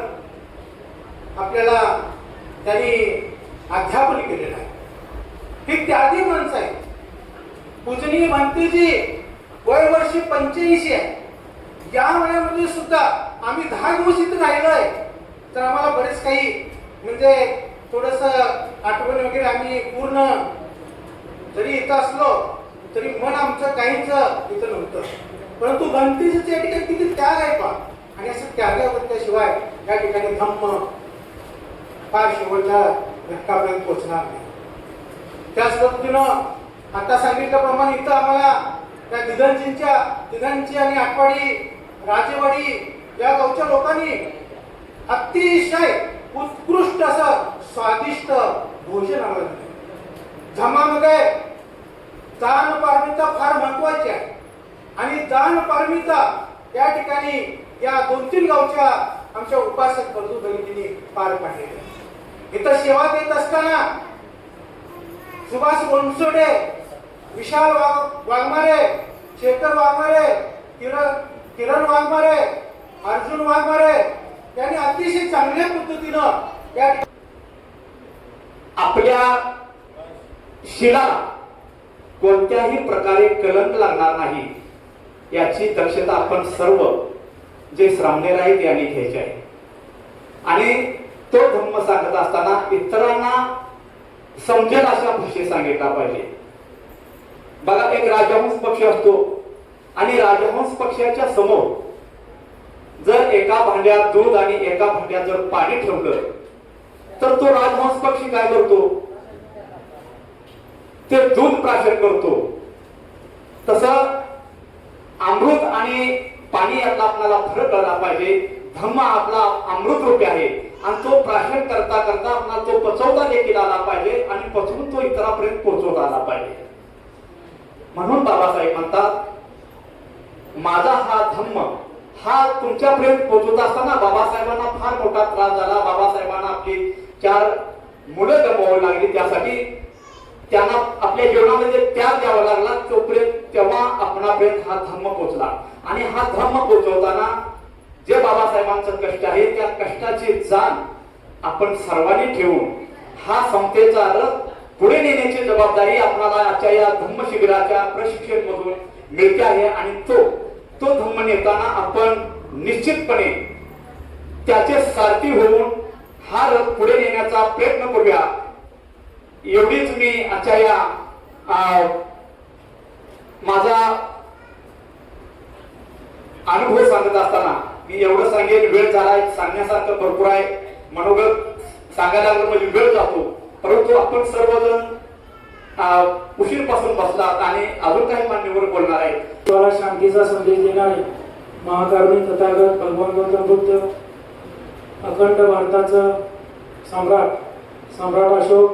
आपल्याला त्यांनी अध्यापन केलेलं आहे. हे त्यागी माणसं आहेत. पूजनीय भंतेजी वय वर्ष 85 आहे. या वयामध्ये सुद्धा आम्ही 10 दिवस इथे राहिलोय तर आम्हाला बरेच काही म्हणजे थोडस आठवण वगैरे आम्ही पूर्ण जरी इथं असलो तरी मन आमचं काहीच इथं नव्हतं. परंतु भंतेजीचं या ठिकाणी किती त्याग आहे पहा. आणि असं त्यागाशिवाय या ठिकाणी धम्म फार शेवटच्या घटकापर्यंत पोहोचणार नाही. त्याच पद्धतीनं आता सांगितल्याप्रमाणे इथं आम्हाला त्या दिगंची आणि आटवाडी राजेवाडी या गावच्या लोकांनी अतिशय उत्कृष्ट असं स्वादिष्ट भोजन आम्हाला दिलं. धम्मामध्ये दान पारमिता फार महत्वाची आहे आणि दान पारमिता या ठिकाणी या 2-3 गावच्या आमच्या उपासक बंधू भगिनींनी पार पाडलेली आहे. इथं सेवा देत असताना सुभाष बनसोडे, विशाल वाघमारे, शेखर वाघमारे, किरण वाघमारे, अर्जुन वाघमारे यांनी अतिशय चांगल्या पद्धतीनं या आपल्या शिलाला कोणत्याही प्रकारे कलंक लागणार नाही याची दक्षता आपण सर्व जे श्रामणेर आहेत यांनी घ्यायचे आहे. आणि तो धम्म सांगत असताना इतरांना समजेल अशा भाषेत सांगितला पाहिजे. बघा, एक राजहंस पक्ष असतो आणि राजहंस पक्षाच्या समोर जर एका भांड्यात दूध आणि एका भांड्यात जर पाणी ठेवलं तर तो राजहंस पक्षी काय करतो? ते दूध प्राशन करतो. तसं अमृत आणि पाणी यातला आपल्याला फरक कळला पाहिजे. धम्म आपला अमृत रूपी आहे आणि तो प्राशन करता करता आपल्याला तो पचवता देखील आला पाहिजे आणि पचवून तो इतरांपर्यंत पोहोचवता आला पाहिजे. म्हणून बाबासाहेब म्हणतात, माझा हा धम्म हा तुमच्यापर्यंत पोहोचवत असताना बाबासाहेबांना फार मोठा त्रास झाला. बाबासाहेबांना आपली 4 मुलं गमवावी लागली. त्यासाठी त्यांना आपल्या जीवनामध्ये त्याग द्यावा लागला. तेव्हा आपणापर्यंत हा धम्म पोहोचला. आणि हा धम्म पोहोचवताना जे बाबासाहेबांचं कष्ट आहे त्या कष्टाची जाण आपण सर्वांनी ठेवून हा समतेचा रथ पुढे नेण्याची जबाबदारी आपल्याला आजच्या या धम्म शिबिराच्या प्रशिक्षण मधून मिळते आहे. आणि तो धम्म नेताना आपण निश्चितपणे त्याचे सारथी होऊन हा रथ पुढे नेण्याचा प्रयत्न करूया. एवढीच मी आजच्या या माझा अनुभव सांगत असताना मी एवढं सांगेन. वेळ झालाय, सांगण्यासारखं भरपूर आहे. मनोगत सांगायला म्हणजे वेळ जातो. परंतु आपण सर्वजण उशीरपासून बसलात आणि अजून काही मान्यवर बोलणार आहेत. तुम्हाला शांतीचा संदेश देणारे महाकारुणी तथागत भगवान गौतम बुद्ध, अखंड भारताचं सम्राट सम्राट अशोक,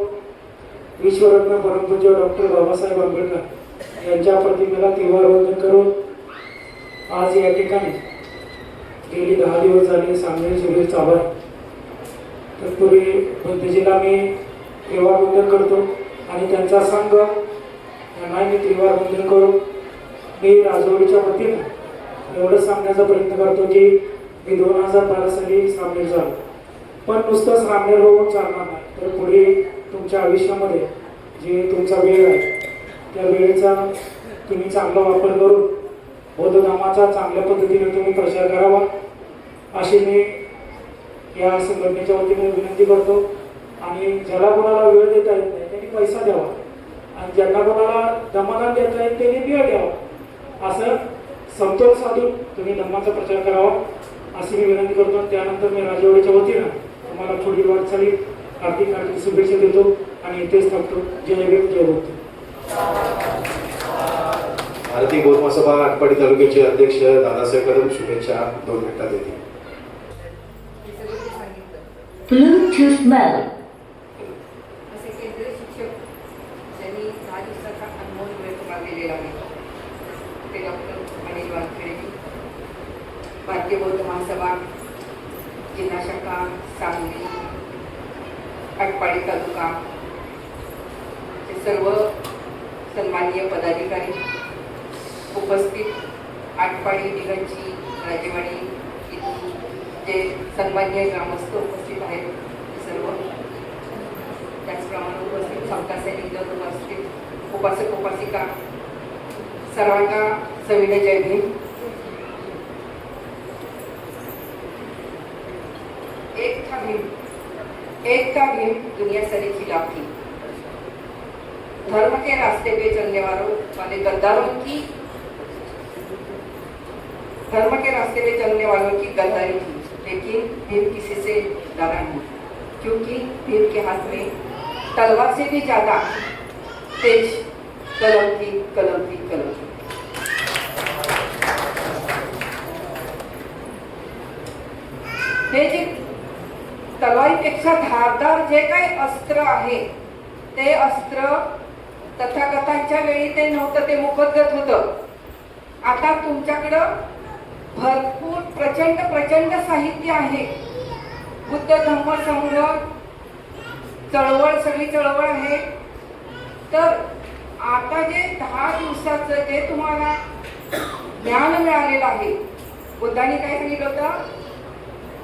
विश्वरत्न परमपूज्य डॉक्टर बाबासाहेब आंबेडकर यांच्या प्रतिमेला तिवार वंदन करून आज या ठिकाणी गेली 10 दिवस झाले सामने शिबिर चालू आहे. तत्पूर्वी बंदजीला मी त्रिवार वंदन करतो आणि त्यांचा संघ यांना मी त्रिवार वंदन करून मी राजवाडीच्या वतीनं एवढंच सांगण्याचा प्रयत्न करतो की मी 2012 साली सामील झालो. पण नुसतं सामील होऊन चालणार नाही, तर पुढे तुमच्या आयुष्यामध्ये जे तुमचा वेळ आहे त्या वेळेचा तुम्ही चांगला वापर करून बौद्ध धर्माचा चांगल्या पद्धतीने तुम्ही प्रचार करावा अशी मी या संघटनेच्या वतीने विनंती करतो. आणि ज्याला कोणाला वेळ देता येत नाही त्यांनी पैसा द्यावा आणि ज्यांना कोणाला धम्मदान देता येईल त्यांनी वेळ द्यावा, असं समतोल साधून तुम्ही धम्माचा प्रचार करावा अशी मी विनंती करतो. त्यानंतर मी राजवाडीच्या वतीनं तुम्हाला पुढील वाटचाली हार्दिक शुभेच्छा देतो आणि इथेच थांबतो. जय भीम, जय बौद्ध. भारतीय बौद्ध महासभा आटपाडी तालुक्याचे अध्यक्ष दादासाहेब कदम शुभेच्छा 2 मिनिटात देतील. Bluetooth mode. असे केंद्रीय शिक्षक ज्यांनी 10 दिवसाचा अनमोल वेळ तुम्हाला दिलेला आहे ते डॉक्टर अनिल वानखेडे, भारतीय बौद्ध महासभा जिल्हा शाखा सांगली आटपाडी तालुका चे सर्व सन्माननीय पदाधिकारी, उपस्थित आटपाडी निगंची राजेवाडी इथून जे सन्माननीय ग्रामस्थ उपस्थित आहेत ते सर्व, त्याचप्रमाणे उपस्थित समता सैनिक दल उपस्थित उपासक उपासिका सर्वांना सविनय जय भीम. एक था भीम दुनिया सारी खिलाफ थी, धर्म के रास्ते पे चलने वाले गद्दारों की गद्दारी थी, लेकिन भीम किसी से डरा नहीं, क्योंकि भीम के हाथ में तलवार से भी ज्यादा तेज कलम थी. हे जे तलवारीपेक्षा धारदार जे काही अस्त्र आहे ते अस्त्र तथागतांच्या वेळी ते नव्हतं, ते मुखगत होतं. आता तुमच्याकडं भरपूर प्रचंड साहित्य आहे. बुद्ध धम्म समूह सगळी चळवळ आहे. तर आता जे 10 दिवसाचं जे तुम्हाला ज्ञान मिळालेलं आहे, बुद्धांनी काय सांगितलं होतं,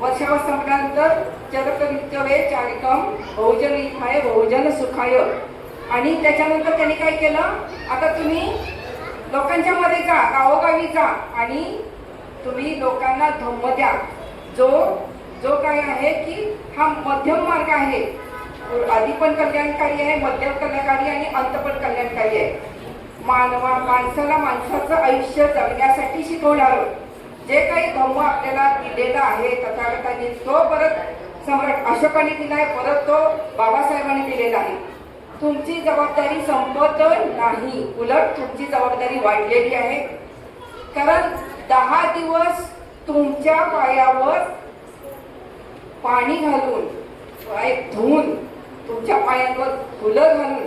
वर्षावर संपल्यानंतर जगतवित्तवे चारिकम बहुजन हिताय बहुजन सुखाय. आणि त्याच्यानंतर त्यांनी काय केलं, आता तुम्ही लोकांच्या मध्ये जा, गावोगावी जा आणि तुम्ही लोकांना धम्म द्या. जो काय आहे की हा मध्यम मार्ग आहे, आधी पण कल्याणकारी आहे, मध्यम कल्याणकारी आणि अंत पण कल्याणकारी आहे. माणसाला माणसाचं आयुष्य जगण्यासाठी शिकवणार जे काही धम्म आपल्याला दिलेला आहे तथागतांनी, तो परत सम्राट अशोकाने दिला आहे, परत तो बाबासाहेबांनी दिलेला आहे. तुमची जबाबदारी संपत नाही, उलट तुमची जबाबदारी वाढलेली आहे. कारण 10 दिवस तुमच्या पायावर पाणी घालून, पाय धुवून, तुमच्या पायांवर फुलं घालून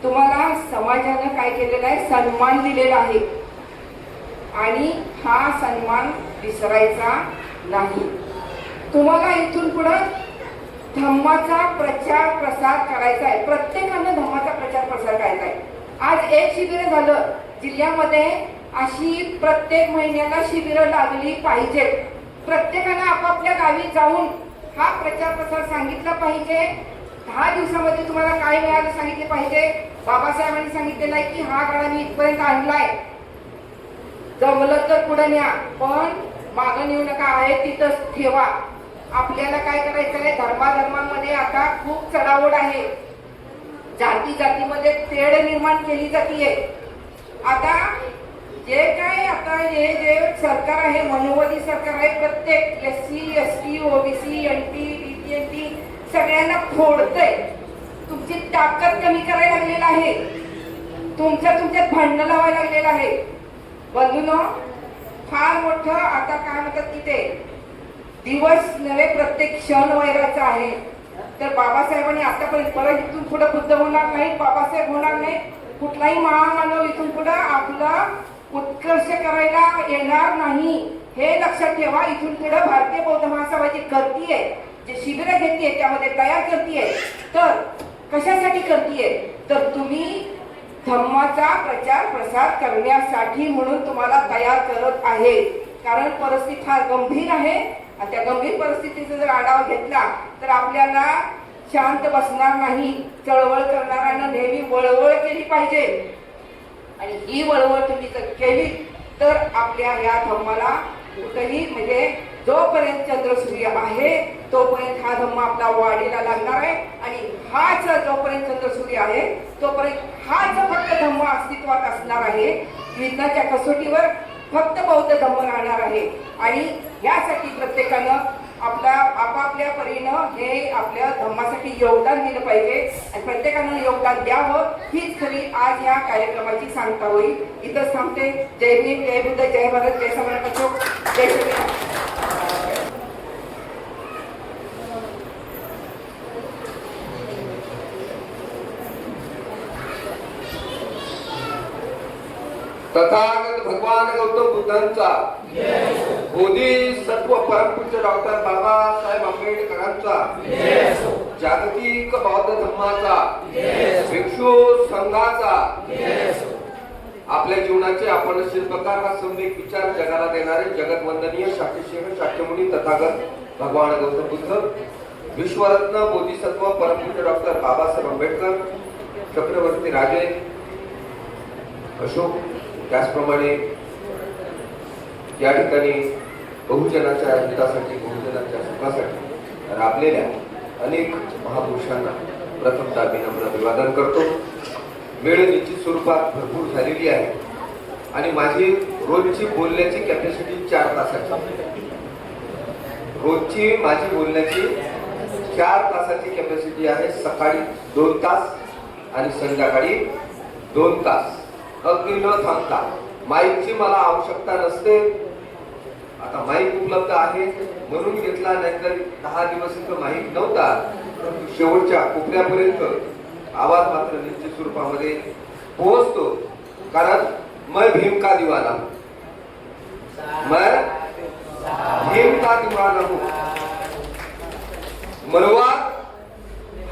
तुम्हाला समाजानं काय केलेलं आहे, सन्मान दिलेला आहे. आणि हा सन्मान विसरायचा नाही. तुम्हाला इथून पुढं धम्माचा प्रचार प्रसार करायचा आहे. प्रत्येकानं धम्माचा प्रचार प्रसार करायचा आहे. आज एक शिबिर झालं जिल्ह्यामध्ये, अशी प्रत्येक महिन्याला शिबिरं लागली पाहिजेत. प्रत्येकानं आपापल्या गावी जाऊन हा प्रचार प्रसार सांगितला पाहिजे. 10 दिवसामध्ये तुम्हाला काय मिळालं सांगितले पाहिजे. बाबासाहेबांनी सांगितलेलं आहे की हा गाडा मी इथपर्यंत आणलाय, जमलं तर पुढे न्या, पण मागं नेऊ नका, आहे तिथंच ठेवा. आपल्याला काय करायचं आहे, धर्माधर्मांमध्ये आता खूप चढाओढ आहे, जातीमध्ये तेढ निर्माण केली जातीये. आता जे काय आता हे जे सरकार आहे, मनोवादी सरकार आहे, प्रत्येक SC ST OBC NT DT सगळ्यांना फोडतंय. तुमची ताकद कमी करायला लागलेला आहे, तुमच्यात भांडणं लावायला लागलेलं आहे. बंधूंनो, फार मोठं आता काय म्हणतात की ते दिवस नव्हे, प्रत्येक क्षण वैराचा आहे. तर बाबासाहेबांनी आतापर्यंत परत इथून पुढे बुद्ध होणार नाही, बाबासाहेब होणार नाही, कुठलाही महामानव इथून पुढे आपला उत्कर्ष करायला येणार नाही, हे लक्षात ठेवा. इथून पुढे भारतीय बौद्ध महासभा जी करतीये, जे शिबिरं घेतीये, त्यामध्ये तयार करतीये, तर कशासाठी करतीये, तर तुम्ही धम्माचा प्रचार प्रसार करण्यासाठी म्हणून तुम्हाला तयार करत आहे. कारण परिस्थिती फार गंभीर आहे आणि त्या गंभीर परिस्थितीचा जर आढावा घेतला तर आपल्याला शांत बसणार नाही. चळवळ करणाऱ्यांना नेहमी वळवळ केली पाहिजे आणि ही वळवळ तुम्ही जर केली तर आपल्या या धम्माला कुठेही म्हणजे जोपर्यंत चंद्र सूर्य आहे तोपर्यंत हा धम्म आपला वाढीला लागणार आहे आणि हाच जोपर्यंत चंद्र सूर्य आहे तोपर्यंत हाच फक्त धम्म अस्तित्वात असणार आहे. युद्धाच्या कसोटीवर फक्त बौद्ध धम्म राहणार आहे आणि यासाठी प्रत्येकानं आपापल्या परीनं हे आपल्या धम्मासाठी योगदान दिलं पाहिजे आणि प्रत्येकानं योगदान द्यावं हीच खरी आज ह्या कार्यक्रमाची सांगता होईल. इथंच थांबते. जय भीम, जय बुद्ध, जय भारत, जय समर्थ अशोक, जय श्रीराम. तथागत भगवान गौतम बुद्धांचा, बोधिसत्व परमपूज्य डॉक्टर बाबासाहेब आंबेडकरांचा, जागतिक बौद्ध धम्माचा, भिक्षू संघाचा, आपल्या जीवनाचे आपण शिल्पकार हा सम्यक विचार जगाला देणारे जगतवंदनीय शाखेशिव शाक्यमुनी तथागत भगवान गौतम बुद्ध, विश्वरत्न बोधिसत्व परमपूज्य डॉक्टर बाबासाहेब आंबेडकर, चक्रवर्ती राजे अशोक, त्याचप्रमाणे या ठिकाणी बहुजनाच्या हितासाठी बहुजनाच्या सुखासाठी राबलेल्या अनेक महापुरुषांना प्रथमतः विनम्र अभिवादन करतो. वेळ निश्चित स्वरूपात भरपूर झालेली आहे आणि माझी रोजची बोलण्याची कॅपॅसिटी 4 तासाची. रोजची माझी बोलण्याची 4 तासाची कॅपॅसिटी आहे. सकाळी 2 तास आणि संध्याकाळी 2 तास अगदी न थांबता. माईकची मला आवश्यकता नसते. आता माईक उपलब्ध आहे म्हणून घेतला, नाहीतर 10 दिवस इथं माईक नव्हता. परंतु शेवटच्या कोपऱ्यापर्यंत आवाज मात्र निश्चित स्वरूपामध्ये पोहोचतो. कारण मैं भीम का दीवाना हूं, मैं भीम का दीवाना हूं. मनोवाद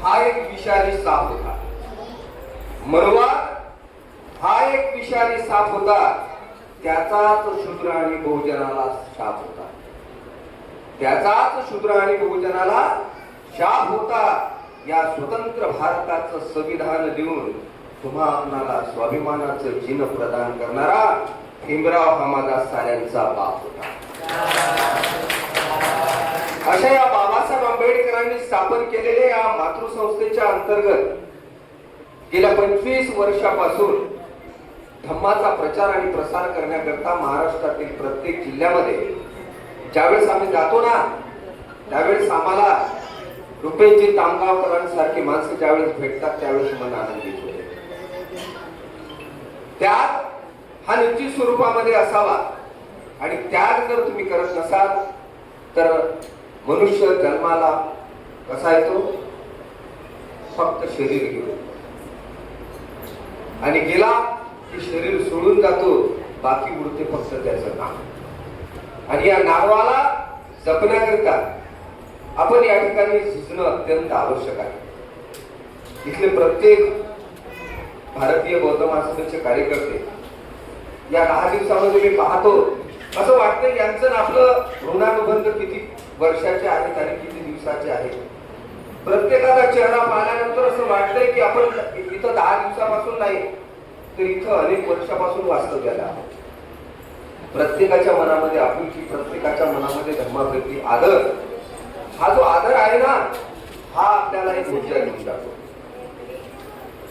हा एक विषारी साप होता. मनोवाद हा एक विषारी साप होता. त्याचाच शूद्र आणि बहुजनाला शाप होता. त्याचाच शूद्र आणि बहुजनाला शाप होता. या स्वतंत्र भारताचं संविधान देऊन तुम्हा आपणाला स्वाभिमानाचं चिन्ह प्रदान करणारा भीमराव हा माझा साऱ्यांचा बाप होता. अशा या बाबासाहेब आंबेडकरांनी स्थापन केलेल्या या मातृसंस्थेच्या अंतर्गत गेल्या 25 वर्षापासून धम्माचा प्रचार आणि प्रसार करण्याकरता महाराष्ट्रातील प्रत्येक जिल्ह्यामध्ये ज्यावेळेस आम्ही जातो ना त्यावेळेस आम्हाला रुपेशजी तामगावकरांसारखी माणसं ज्यावेळेस भेटतात त्यावेळेस मन आनंदित होते. त्याग हा निश्चित स्वरूपामध्ये असावा आणि त्याग जर तुम्ही करत नसाल तर मनुष्य जन्माला कसा येतो, फक्त शरीर घेऊन आणि गेला की शरीर सोडून जातो. बाकी उरते फक्त त्याचं नाव. आणि या नावाला जपण्याकरता आपण या ठिकाणी झिजणं अत्यंत आवश्यक आहे. इथले प्रत्येक भारतीय बौद्ध महासभेचे कार्यकर्ते या 10 दिवसामध्ये मी पाहतो असं वाटतं यांचं आपलं ऋणानुबंध किती वर्षाचे आहेत आणि किती दिवसाचे आहेत. प्रत्येकाचा चेहरा पाहिल्यानंतर असं वाटतंय की आपण इथं 10 दिवसापासून नाही तर इथं अनेक वर्षापासून वास्तव्याला आहोत. प्रत्येकाच्या मनामध्ये आपुलकी, प्रत्येकाच्या मनामध्ये धर्माप्रती आदर, हा जो आदर आहे ना हा आपल्याला एक ऊर्जा घेऊन जातो.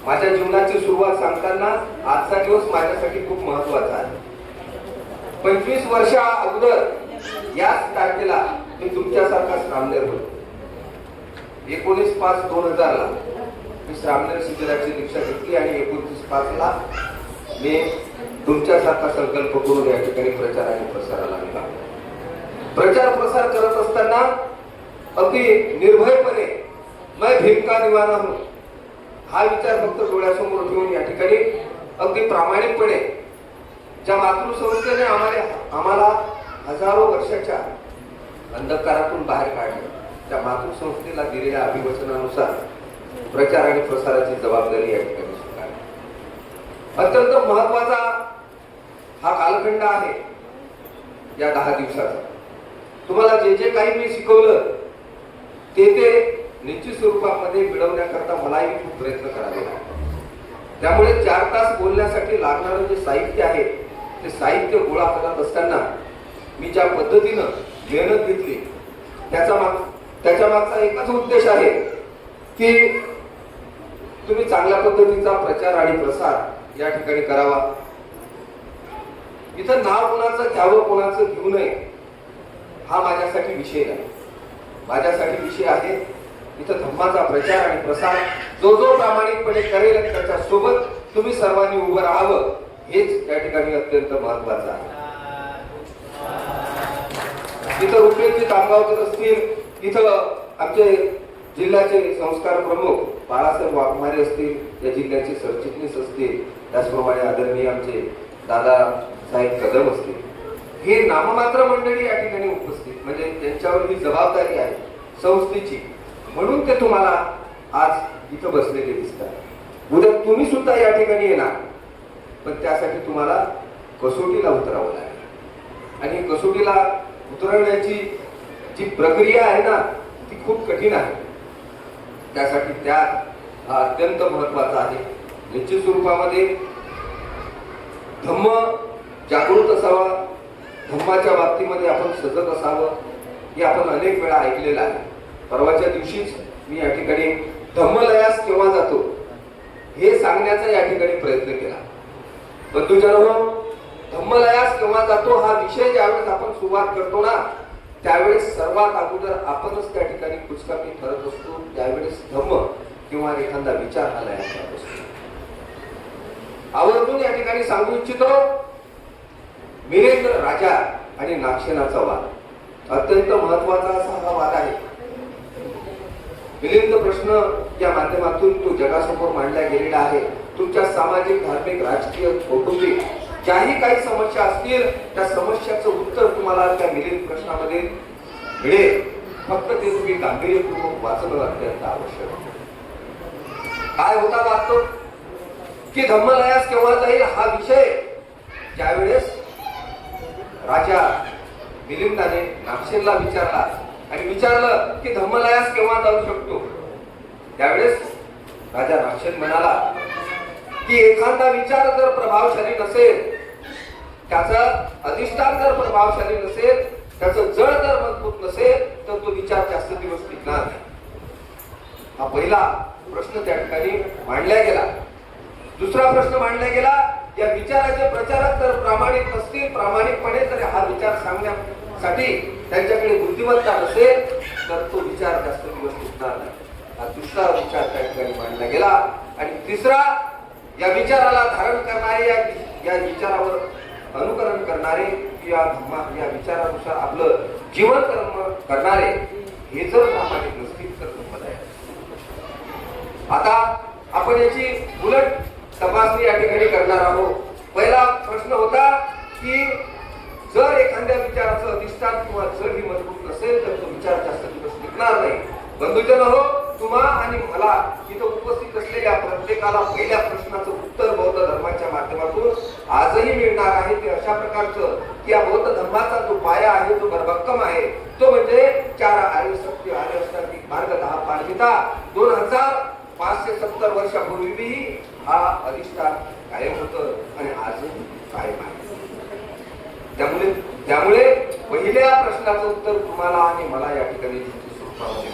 माझ्या जीवनाची सुरुवात सांगताना आजचा दिवस माझ्यासाठी खूप महत्वाचा आहे. 25 वर्षा अगोदर याच तारखेला मी तुमच्यासारखा श्रामनेर होतो. 19/5/2000 ला मी श्रामनेर शिबिराची दीक्षा घेतली आणि 29/5 मी तुमच्यासारखा संकल्प करून या ठिकाणी प्रचार आणि प्रसाराला लागला. प्रचार प्रसार करत असताना अगदी निर्भयपणे मैं भीम का दीवाना हूं, हा विचार फक्त डोळ्यासमोर ठेवून या ठिकाणी अगदी प्रामाणिकपणे ज्या मातृसंस्थेने आम्हाला हजारो वर्षाच्या अंधकारातून बाहेर काढले, त्या मातृसंस्थेला दिलेल्या अभिवचनानुसार प्रचार आणि प्रसाराची जबाबदारी या ठिकाणी स्वीकारली. अत्यंत महत्वाचा हा कालखंड आहे या 10 दिवसाचा. तुम्हाला जे जे काही मी शिकवलं ते निश्चित स्वरूपामध्ये मिळवण्याकरता मलाही खूप प्रयत्न करावे लागले. त्यामुळे 4 तास बोलण्यासाठी लागणारं जे साहित्य आहे ते साहित्य गोळा करत असताना मी ज्या पद्धतीनं मेहनत घेतली त्याच्या मागचा एकच उद्देश आहे की तुम्ही चांगल्या पद्धतीचा प्रचार आणि प्रसार या ठिकाणी करावा. इथं नाव कोणाचं घ्यावं कोणाचं घेऊ नये हा माझ्यासाठी विषय नाही. माझ्यासाठी विषय आहे इथं धम्माचा प्रचार आणि प्रसार जो प्रामाणिकपणे करेल त्याच्या सोबत तुम्ही सर्वांनी उभं राहावं हेच या ठिकाणी अत्यंत महत्वाचं आहे. इथं रुपेशजी कामगावकर असतील, इथं आमचे जिल्ह्याचे संस्कार प्रमुख बाळासाहेब वाघमारे असतील, या जिल्ह्याचे सरचिटणीस असतील, त्याचप्रमाणे आदरणीय आमचे दादा साहेब कदम असतील, हे नाममात्र मंडळी या ठिकाणी उपस्थित, म्हणजे त्यांच्यावर ही जबाबदारी आहे संस्थेची, म्हणून ते तुम्हाला आज इथं बसलेले दिसतात. उद्या तुम्ही सुद्धा या ठिकाणी येणार, पण त्यासाठी तुम्हाला कसोटीला उतरावं लागेल आणि कसोटीला उतरवण्याची जी प्रक्रिया आहे ना ती खूप कठीण आहे. त्यासाठी त्याग हा अत्यंत महत्वाचा आहे. निश्चित स्वरूपामध्ये धम्म जागृत असावा, धम्माच्या बाबतीमध्ये आपण सजग असावं हे आपण अनेक वेळा ऐकलेलं आहे. परवाच्या दिवशीच मी या ठिकाणी धम्मलयास केव्हा जातो हे सांगण्याचा या ठिकाणी प्रयत्न केला. बंधुजनो, धम्मलयास केव्हा जातो हा विषय ज्यावेळेस आपण सुरुवात करतो ना त्यावेळेस सर्वात अगोदर आपणच त्या ठिकाणी कुचकामी ठरत असतो. त्यावेळेस धम्म किंवा एखादा विचार हा लयास जात असतो. आवर्जून या ठिकाणी सांगू इच्छितो, मिलिंद राजा आणि नागसेनाचा वाद अत्यंत महत्वाचा असा हा वाद आहे. मिलिंद प्रश्न या माध्यमातून तो जगासमोर मांडला गेलेला आहे. तुमच्या सामाजिक, धार्मिक, राजकीय, कौटुंबिक ज्याही काही समस्या असतील त्या समस्याचं उत्तर तुम्हाला त्या मिलिंद प्रश्नामध्ये मिळेल. फक्त ते तुम्ही गांभीर्यपूर्वक वाचणं अत्यंत आवश्यक आहे. काय होता वाचतो की धम्मलयास केव्हा जाईल हा विषय ज्यावेळेस राजा मिलिंदाने नागसेनला विचारला आणि विचारलं की धम्मलयास केव्हा जाऊ शकतो, त्यावेळेस राजा नागसेन म्हणाला की एखादा विचार जर प्रभावशाली नसेल, त्याचा अधिष्ठान जर प्रभावशाली नसेल, त्याचं जळ जर मजबूत नसेल तर तो विचार जास्त दिवस टिकणार नाही. हा पहिला प्रश्न त्या ठिकाणी मांडला गेला. दुसरा प्रश्न मांडला गेला, या विचाराचे प्रचारक जर प्रामाणिक नसतील, प्रामाणिकपणे जर हा विचार सांगण्यासाठी त्यांच्याकडे बुद्धिमत्ता नसेल तर तो विचार जास्त दिवस टिकणार नाही. हा दुसरा विचार त्या ठिकाणी मांडला गेला. आणि तिसरा, या विचाराला धारण करणारे, या विचारावर अनुकरण करणारे, या विचारानुसार आपलं जीवन कर्म करणारे हे जर प्रामाणिक नसतील तर धम्म आहे. आता आपण याची उलट तपासणी या ठिकाणी करणार आहोत. पहिला प्रश्न होता की जर एखाद्या विचाराचं अधिष्ठान किंवा जर ही मजबूत नसेल तर तो विचार जास्त दिवस टिकणार नाही. बंधुजन हो, तुम्हा आणि मला इथं उपस्थित असलेल्या प्रत्येकाला पहिल्या प्रश्नाचं उत्तर बौद्ध धर्माच्या माध्यमातून आजही मिळणार आहे. ते अशा प्रकारचं की या बौद्ध धर्माचा जो पाया आहे, जो भरभक्कम आहे, तो म्हणजे 4 आर्य सत्य, आर्य अष्टांगिक मार्ग, 10 पालखिता. 2570 वर्षापूर्वी हा अधिष्ठान कायम होतं आणि आजही कायम आहे. त्यामुळे पहिल्या प्रश्नाचं उत्तर तुम्हाला आणि मला या ठिकाणी स्वरूपामध्ये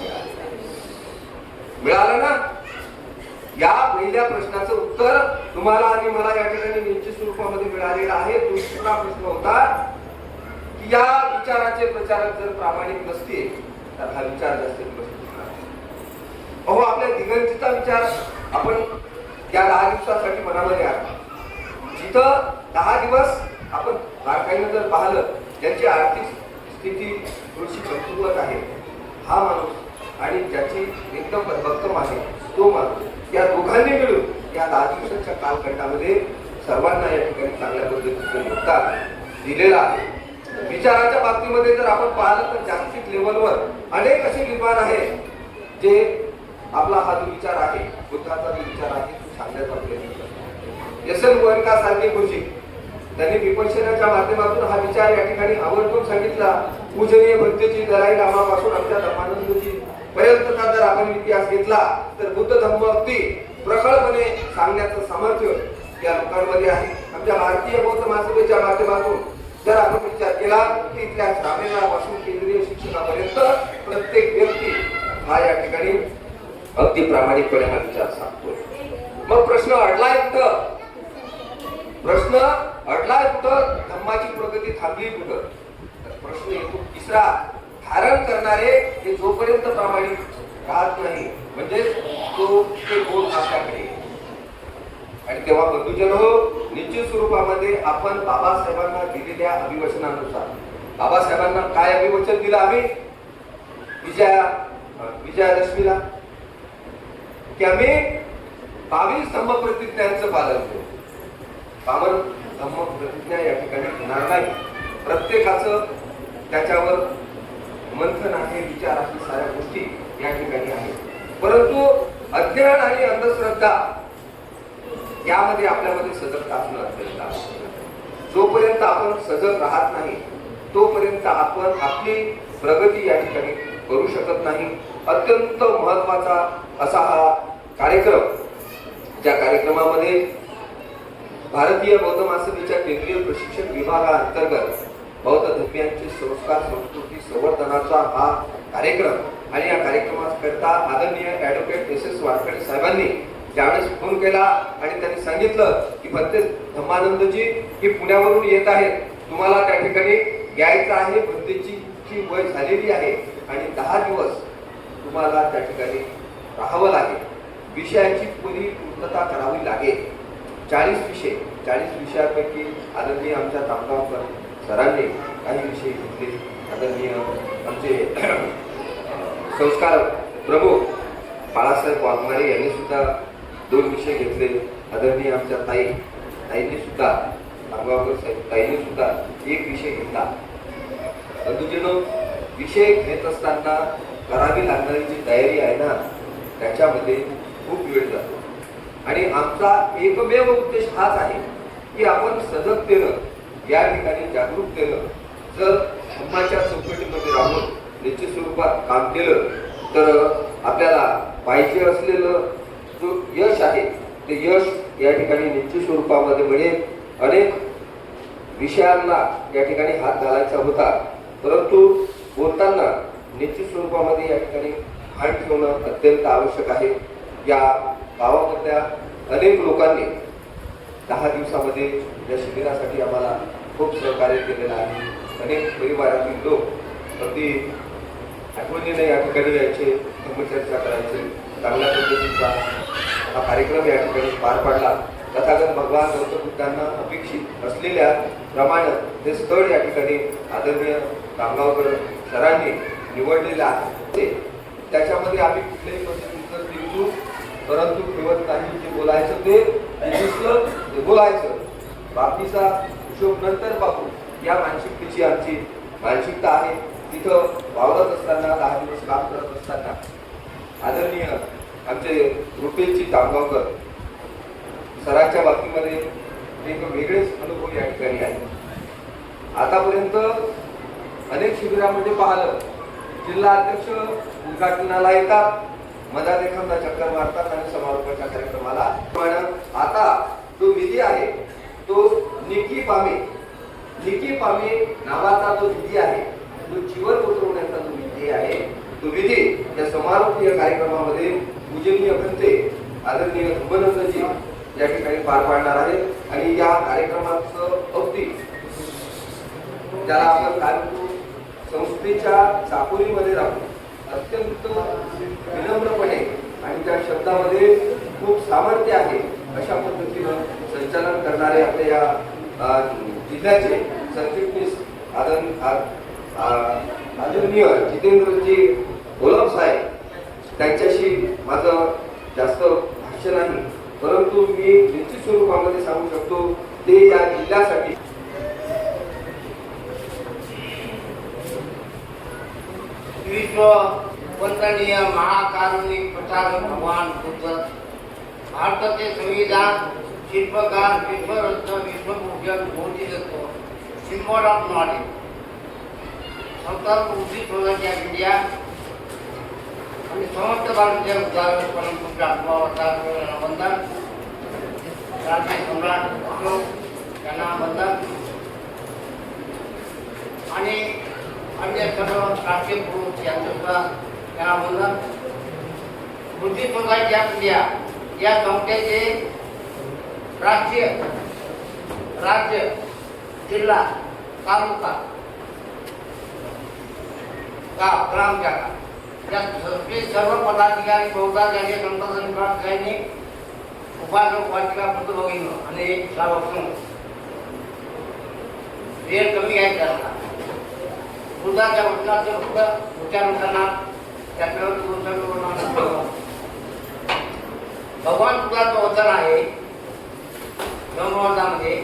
मिळालं ना. या पहिल्या प्रश्नाचं उत्तर तुम्हाला आणि मला या ठिकाणी निश्चित स्वरूपामध्ये मिळालेलं आहे. दुसरा प्रश्न होता की या विचाराचे प्रचारक जर प्रामाणिक नसतील तर हा विचार जास्त दिवस टिकणार नाही. अहो, आपल्या दिगंतीचा विचार आपण या 10 दिवसासाठी मनामध्ये आणला. जिथं 10 दिवस आपण बारकाईनं जर पाहिलं, ज्यांची आर्थिक स्थिती थोडीशी कमकुवत आहे, हा माणूस आणि ज्याची एकदम भक्कम आहे तो माणूस, या दोघांनी मिळून या 10 दिवसाच्या कालखंडामध्ये सर्वांना या ठिकाणी चांगल्या पद्धतीचं योगदान दिलेलं आहे. विचाराच्या बाबतीमध्ये जर आपण पाहिलं तर जागतिक लेवलवर अनेक असे विद्वान आहेत जे आपला हा जो विचार आहे, बुद्धाचा जो विचार आहे तो सांगण्याचा प्रयत्न करतात. एस.एन. गोयंका सारखे गुरुजी त्यांनी विपश्यनाच्या माध्यमातून हा विचार या ठिकाणी आवर्जून सांगितला. पूजनीय भक्तीची दलाई लामापासून आमच्या धर्मानंदजी पर्यंतचा जर आपण इतिहास घेतला तर बुद्ध धर्म अगदी प्रखळपणे सांगण्याचं सामर्थ्य या लोकांमध्ये आहे. आमच्या भारतीय बौद्ध महासभेच्या माध्यमातून जर आपण विचार केला की इथल्या ग्रामीणापासून केंद्रीय शिक्षणापर्यंत प्रत्येक व्यक्ती हा या ठिकाणी अगदी प्रामाणिकपणे हा विचार सांगतोय. मग प्रश्न अडलाय कुठं? प्रश्न अडलाय कुठं? धम्माची प्रगती थांबली कुठं? तर प्रश्न येतो तिसरा, धारण करणारे हे जोपर्यंत प्रामाणिक राहत नाही म्हणजे तो ते बोल आपल्याकडे. आणि तेव्हा बंधुजन हो, निश्चित स्वरूपामध्ये आपण बाबासाहेबांना दिलेल्या अभिवचनानुसार, बाबासाहेबांना काय अभिवचन दिलं आम्ही विजयादशमीला, की आम्ही 22 धम्म प्रतिज्ञांचं पालन करू. बामन धम्म प्रतिज्ञा या ठिकाणी घेणार नाही. प्रत्येकाचं त्याच्यावर मंथन आहे, विचार आहे, साऱ्या गोष्टी या ठिकाणी आहेत. परंतु अज्ञान आणि अंधश्रद्धा यामध्ये आपल्यामध्ये सजगता असणं अत्यंत आवश्यक आहे. जोपर्यंत आपण सजग राहत नाही तोपर्यंत आपण आपली प्रगती या ठिकाणी करू शकत नाही. अत्यंत महत्वाचा असा हा कार्यक्रम, ज्या कार्यक्रमामध्ये भारतीय बौद्ध महासभेच्या केंद्रीय प्रशिक्षण विभागाअंतर्गत बौद्ध धर्मियांचे संस्कार संस्कृती संवर्धनाचा हा कार्यक्रम आणि या कार्यक्रमाकरता आदरणीय ॲडव्होकेट एस.एस. वानखडे साहेबांनी ज्यावेळेस फोन केला आणि त्यांनी सांगितलं की भंते धम्मानंदजी ही पुण्यावरून येत आहेत, तुम्हाला त्या ठिकाणी यायचं आहे, भंतेची वय झालेली आहे आणि 10 दिवस तुम्हाला त्या ठिकाणी राहावं लागेल, विषयाची पुरी पूर्तता करावी लागेल. 40 विषयापैकी आदरणीय आमच्या तामगावकर सरांनी काही विषय घेतले. आदरणीय आमचे संस्कार प्रमुख बाळासाहेब वाघमारे यांनी सुद्धा 2 विषय घेतले. आदरणीय आमच्या ताईंनी सुद्धा, तामगावकर साहेब ताईंनी सुद्धा 1 विषय घेतला. बंधुजनो, विषय घेत असताना करावी लागणारी जी तयारी आहे ना त्याच्यामध्ये खूप वेळ जातो आणि आमचा एकमेव उद्देश हाच आहे की आपण सजगतेनं या ठिकाणी जागरूकतेनं जर धर्माच्या चौकटीमध्ये राहून निश्चित स्वरूपात काम केलं तर आपल्याला पाहिजे असलेलं जो यश आहे ते यश या ठिकाणी निश्चित स्वरूपामध्ये मिळेल. अनेक विषयांना या ठिकाणी हात घालायचा होता परंतु बोलताना निश्चित स्वरूपामध्ये या ठिकाणी भान ठेवणं अत्यंत आवश्यक आहे. या गावामधल्या अनेक लोकांनी 10 दिवसामध्ये या शिबिरासाठी आम्हाला खूप सहकार्य केलेलं आहे. अनेक परिवारातील लोक अगदी आठवणीने या ठिकाणी यायचे, धर्मचर्चा करायचे. चांगल्या पद्धतीचा हा कार्यक्रम या ठिकाणी पार पाडला. तथागत भगवान गौतम बुद्धांना अपेक्षित असलेल्या प्रमाणे हे स्थळ या ठिकाणी आदरणीय रामगावकर सरांनी निवडलेलं आहे. त्याच्यामध्ये आम्ही कुठल्याही पद्धतीचं बिंदू परंतु ठेवत नाही. जे बोलायचं ते दिसलं ते बोलायचं, बाकीचा हिशोब नंतर पाहू या मानसिकतेची आमची मानसिकता आहे. तिथं वावरत असताना 10 दिवस काम करत असताना आदरणीय आमचे रुपेशजी तामगावकर सरांच्या बाबतीमध्ये एक वेगळेच अनुभव या ठिकाणी आहे. आतापर्यंत अनेक शिबिरामध्ये पाहिलं जिल्हा अध्यक्ष उद्घाटनाला येतात, मधात एखादा चक्कर मारतात आणि समारोपाच्या कार्यक्रमाला. आता जो विधी आहे तो निकी पामे नावाचा जो विधी आहे, जो जीवन उतरवण्याचा जो विधी आहे, तो विधी या समारोपीय कार्यक्रमामध्ये पूजनीय भंते आदरणीय धर्मानंदजी या ठिकाणी पार पाडणार आहेत. आणि या कार्यक्रमाचं अगदी ज्याला आपण काय म्हणतो संस्थेच्या चाकोरीमध्ये राहून अत्यंत विनम्रपणे आणि त्या शब्दामध्ये खूप सामर्थ्य आहे अशा पद्धतीनं संचालन करणारे आपल्या या जिल्ह्याचे सरचिटणीस आदरणीय जितेंद्रजी गोलब साहेब त्यांच्याशी माझं जास्त भाष्य नाही, परंतु मी निश्चित स्वरूपामध्ये सांगू शकतो ते या जिल्ह्यासाठी विश्व वंदनीय महाकारुणिक प्रसारक भगवान बुद्ध, भारताचे संविधान शिल्पकार, विश्वरत्न, Vishwabhushan, Bodhisattva, symbol of knowledge, संत बुद्धी सोलाच्या इंडिया आणि समस्त भारतीय उद्धारक परमपूज्य आत्मावतार वंदन, राज्य सम्राट अशोक यांना वंदन आणि अन्य सर्व राष्ट्रीय पुरुष यांचा त्यांना वंदन. बुद्धी सोसायटी ऑफ इंडिया या संस्थेचे राष्ट्रीय, राज्य, जिल्हा, तालुका, गाव, ग्राम शाखा या सर्व पदाधिकारी, बहुतांश संत सैनिक, उपासक, वाचिका, पृथ्वीभगिनी आणि श्रावक समूह वेळ कमी घ्यायचा असला बुद्धाच्या वचनाचं फक्त उच्चारण करणार, त्याच्यावर भगवान बुद्धाचं वचन आहे धर्मवादामध्ये.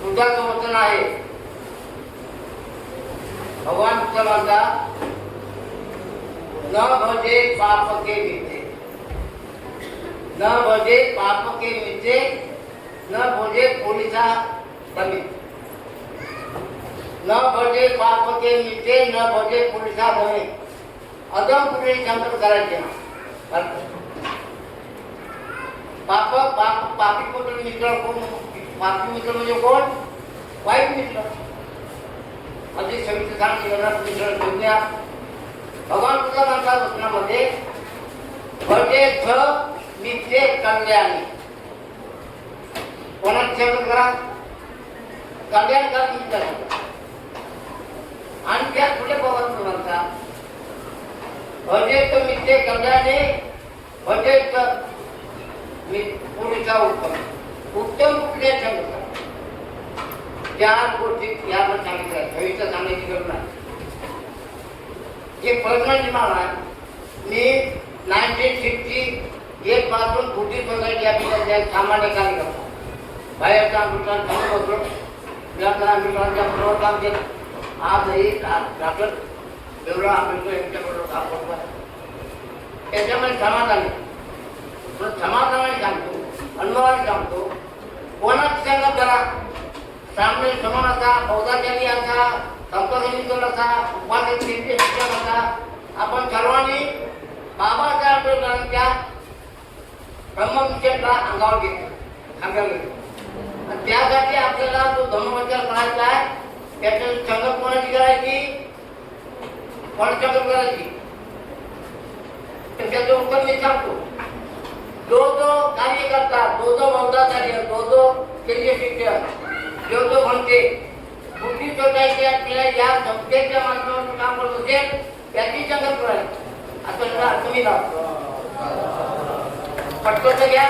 बुद्धाचं वचन आहे, भगवान बुद्ध म्हणतात न भजे पाप के मिथे, न भजे पाप के मिथे, न भजे पोलिसा बने, न भजे पाप के मिथे, न भजे पोलिसा बने. अदम पुढे शंकर करायचे ना पाप पाप पापी मित्र कोण? पापी मित्र म्हणजे कोण? वाईट मित्र. अधिक सविस्तर सांगितलं मित्र दुनिया. भगवान बुद्ध म्हणतात वचनामध्ये भजे थ मिथे कल्याणी. कोणाची सेवा करा? कल्याणकारी मित्र. आणि त्या पुढे भगवान म्हणतात भजेत मिथे कल्याणे, भजेत पुरुषा उत्तम. उत्तम कुठल्या सांगितलं? 4 गोष्टी यावर सांगितल्या, भविष्य सांगायची गरज नाही. हे पर्सनल डिमांड आहे. मी 1961 पासून बुद्धी सोसायटी ऑफिसर सामान्य कार्यकर्ता, बाहेरचा आंदोलन होतो, व्यापार आंदोलनाच्या बरोबर काम केलं. आजही डॉक्टर देवराव आंबेडकर यांच्याबरोबर काम करतो. त्याच्यामुळे समाधान समाधानाने सांगतो, अनुभवाने सांगतो. कोणाची संगत करा? सामने समोर असा, बौद्धाचारी असा, संतसमितीवर असा, उपाध्यक्ष शिक्षण असा, आपण सर्वांनी बाबासाहेब आंबेडकरांच्या ब्रह्मविषयाला अंगावर घेतलं. आणि त्यासाठी आपल्याला जो धर्मप्रचार करायचा आहे त्याच्या संगत कोणाची करायची? कोणाची संगत करायची? त्याचं उत्तर मी सांगतो. जो कार्यकर्ता, जो बौद्धाचार्य, जो केंद्रीय शिक्षक, जो म्हणते बुद्धी सोसायटी आपल्याला या संस्थेच्या माध्यमातून काम करत असेल त्याची संगत करायची. असं तुम्ही लावतो पटकन घ्या.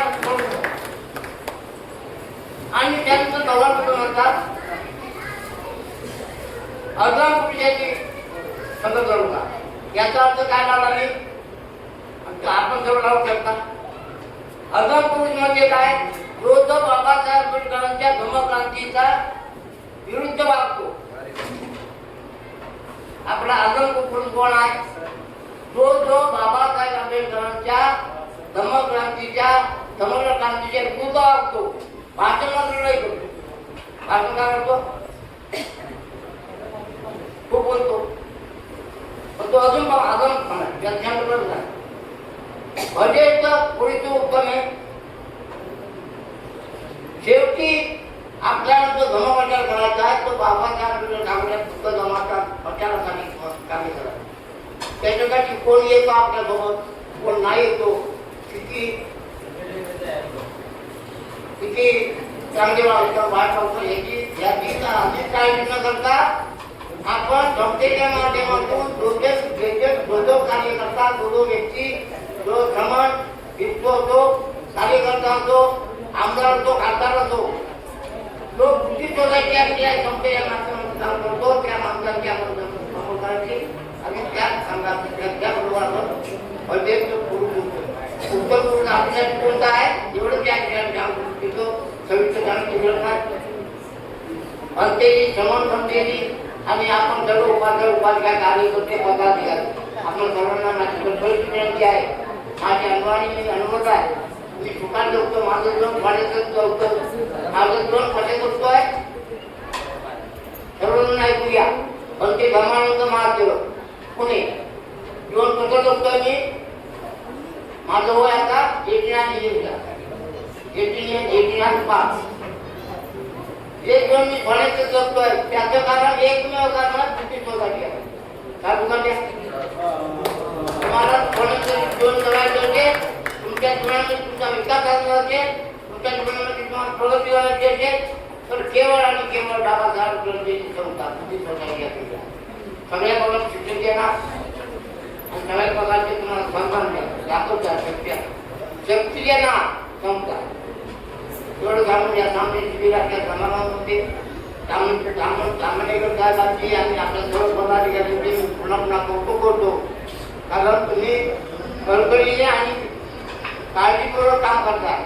आणि त्यानंतर भगवान म्हणतात अगम पुरुषाची संगत करू का? याचा अर्थ काय लावला मी? आपण सर्व लावू शकता. अगम पुरुष म्हणजे काय? जो बाबासाहेब आंबेडकरांच्या धर्मक्रांतीचा विरुद्ध वागतो. आपला अगम पुरुष कोण आहे? जो बाबासाहेब आंबेडकरांच्या धर्मक्रांतीच्या समग्र क्रांतीच्या विरुद्ध वागतो. भाषण मात्र नाही करतो. भाषण काय करतो? खूप बोलतो, पण तो अजून अगम म्हणा नाही. भजेत पुढीचं उत्तम आहे. शेवटी आपल्याला जो धर्मप्रचार करायचा आहे तो बाबासाहेब आंबेडकर फक्त धर्माचा प्रचारासाठी कार्य करा. त्याच्यासाठी कोण येतो आपल्यासोबत, कोण नाही येतो, किती चांगले वाटतं वाट होतं याची काळजी न करता आपण संस्थेच्या माध्यमातून कार्य करता. जो व्यक्ती, जो भ्रमण वित्त असो, कार्यकर्ता असो, आमदार असो, खासदार असो, तो बुद्धी सोसायटी आपल्या संस्थेच्या माध्यमातून काम करतो. त्या माणसांची आपण करायची आणि त्याच संघात त्या बरोबर अध्यक्ष पुरुष उत्तर पुरुष आपल्यासाठी कोणता आहे एवढं त्या ठिकाणी तिथं सविस्तर जाणून नाही अंत्यजी श्रमण समजेली आणि आपण सर्व उपाध्याय कार्यकर्ते पदाधिकारी आपण सर्वांना माझी परिस्थिती विनंती आहे माझी अनुभव आहे मी ठिकाण जगतो माझं जीवन पाण्याचं जगतो माझं जीवन कसे जगतो आहे सर्वांना ऐकूया अंत्य धर्मानंद महादेव पुणे जीवन कसं जगतोय मी माझं वय आता 85 जे जीवन मी फळाचं जगतोय त्याचं कारण एकमेव कारण ब्रिटिश लोकांनी आहे काय लोकांनी तुम्हाला फळाचं जीवन जगायचं होते तुमच्या जीवनामध्ये तुमचा विकास झाला होते तुमच्या जीवनामध्ये तुम्हाला प्रगती झाली असेल तर केवळ आणि केवळ बाबासाहेब आंबेडकरांची क्षमता ब्रिटिश लोकांनी असलेली सगळ्या प्रकारचे शिक्षण देणार आणि सगळ्या प्रकारचे तुम्हाला सन्मान द्या दाखवता शक्ती देणार क्षमता एवढं सांगून या सामने शिबिराच्या समारंभामध्ये सामान्यकर साहेबांची आणि आपल्या सर्व पदाधिकाऱ्यांची मी पुन्हा पुन्हा कौतुक करतो कारण तुम्ही कळकळीने आणि काळजीपूर्वक काम करताय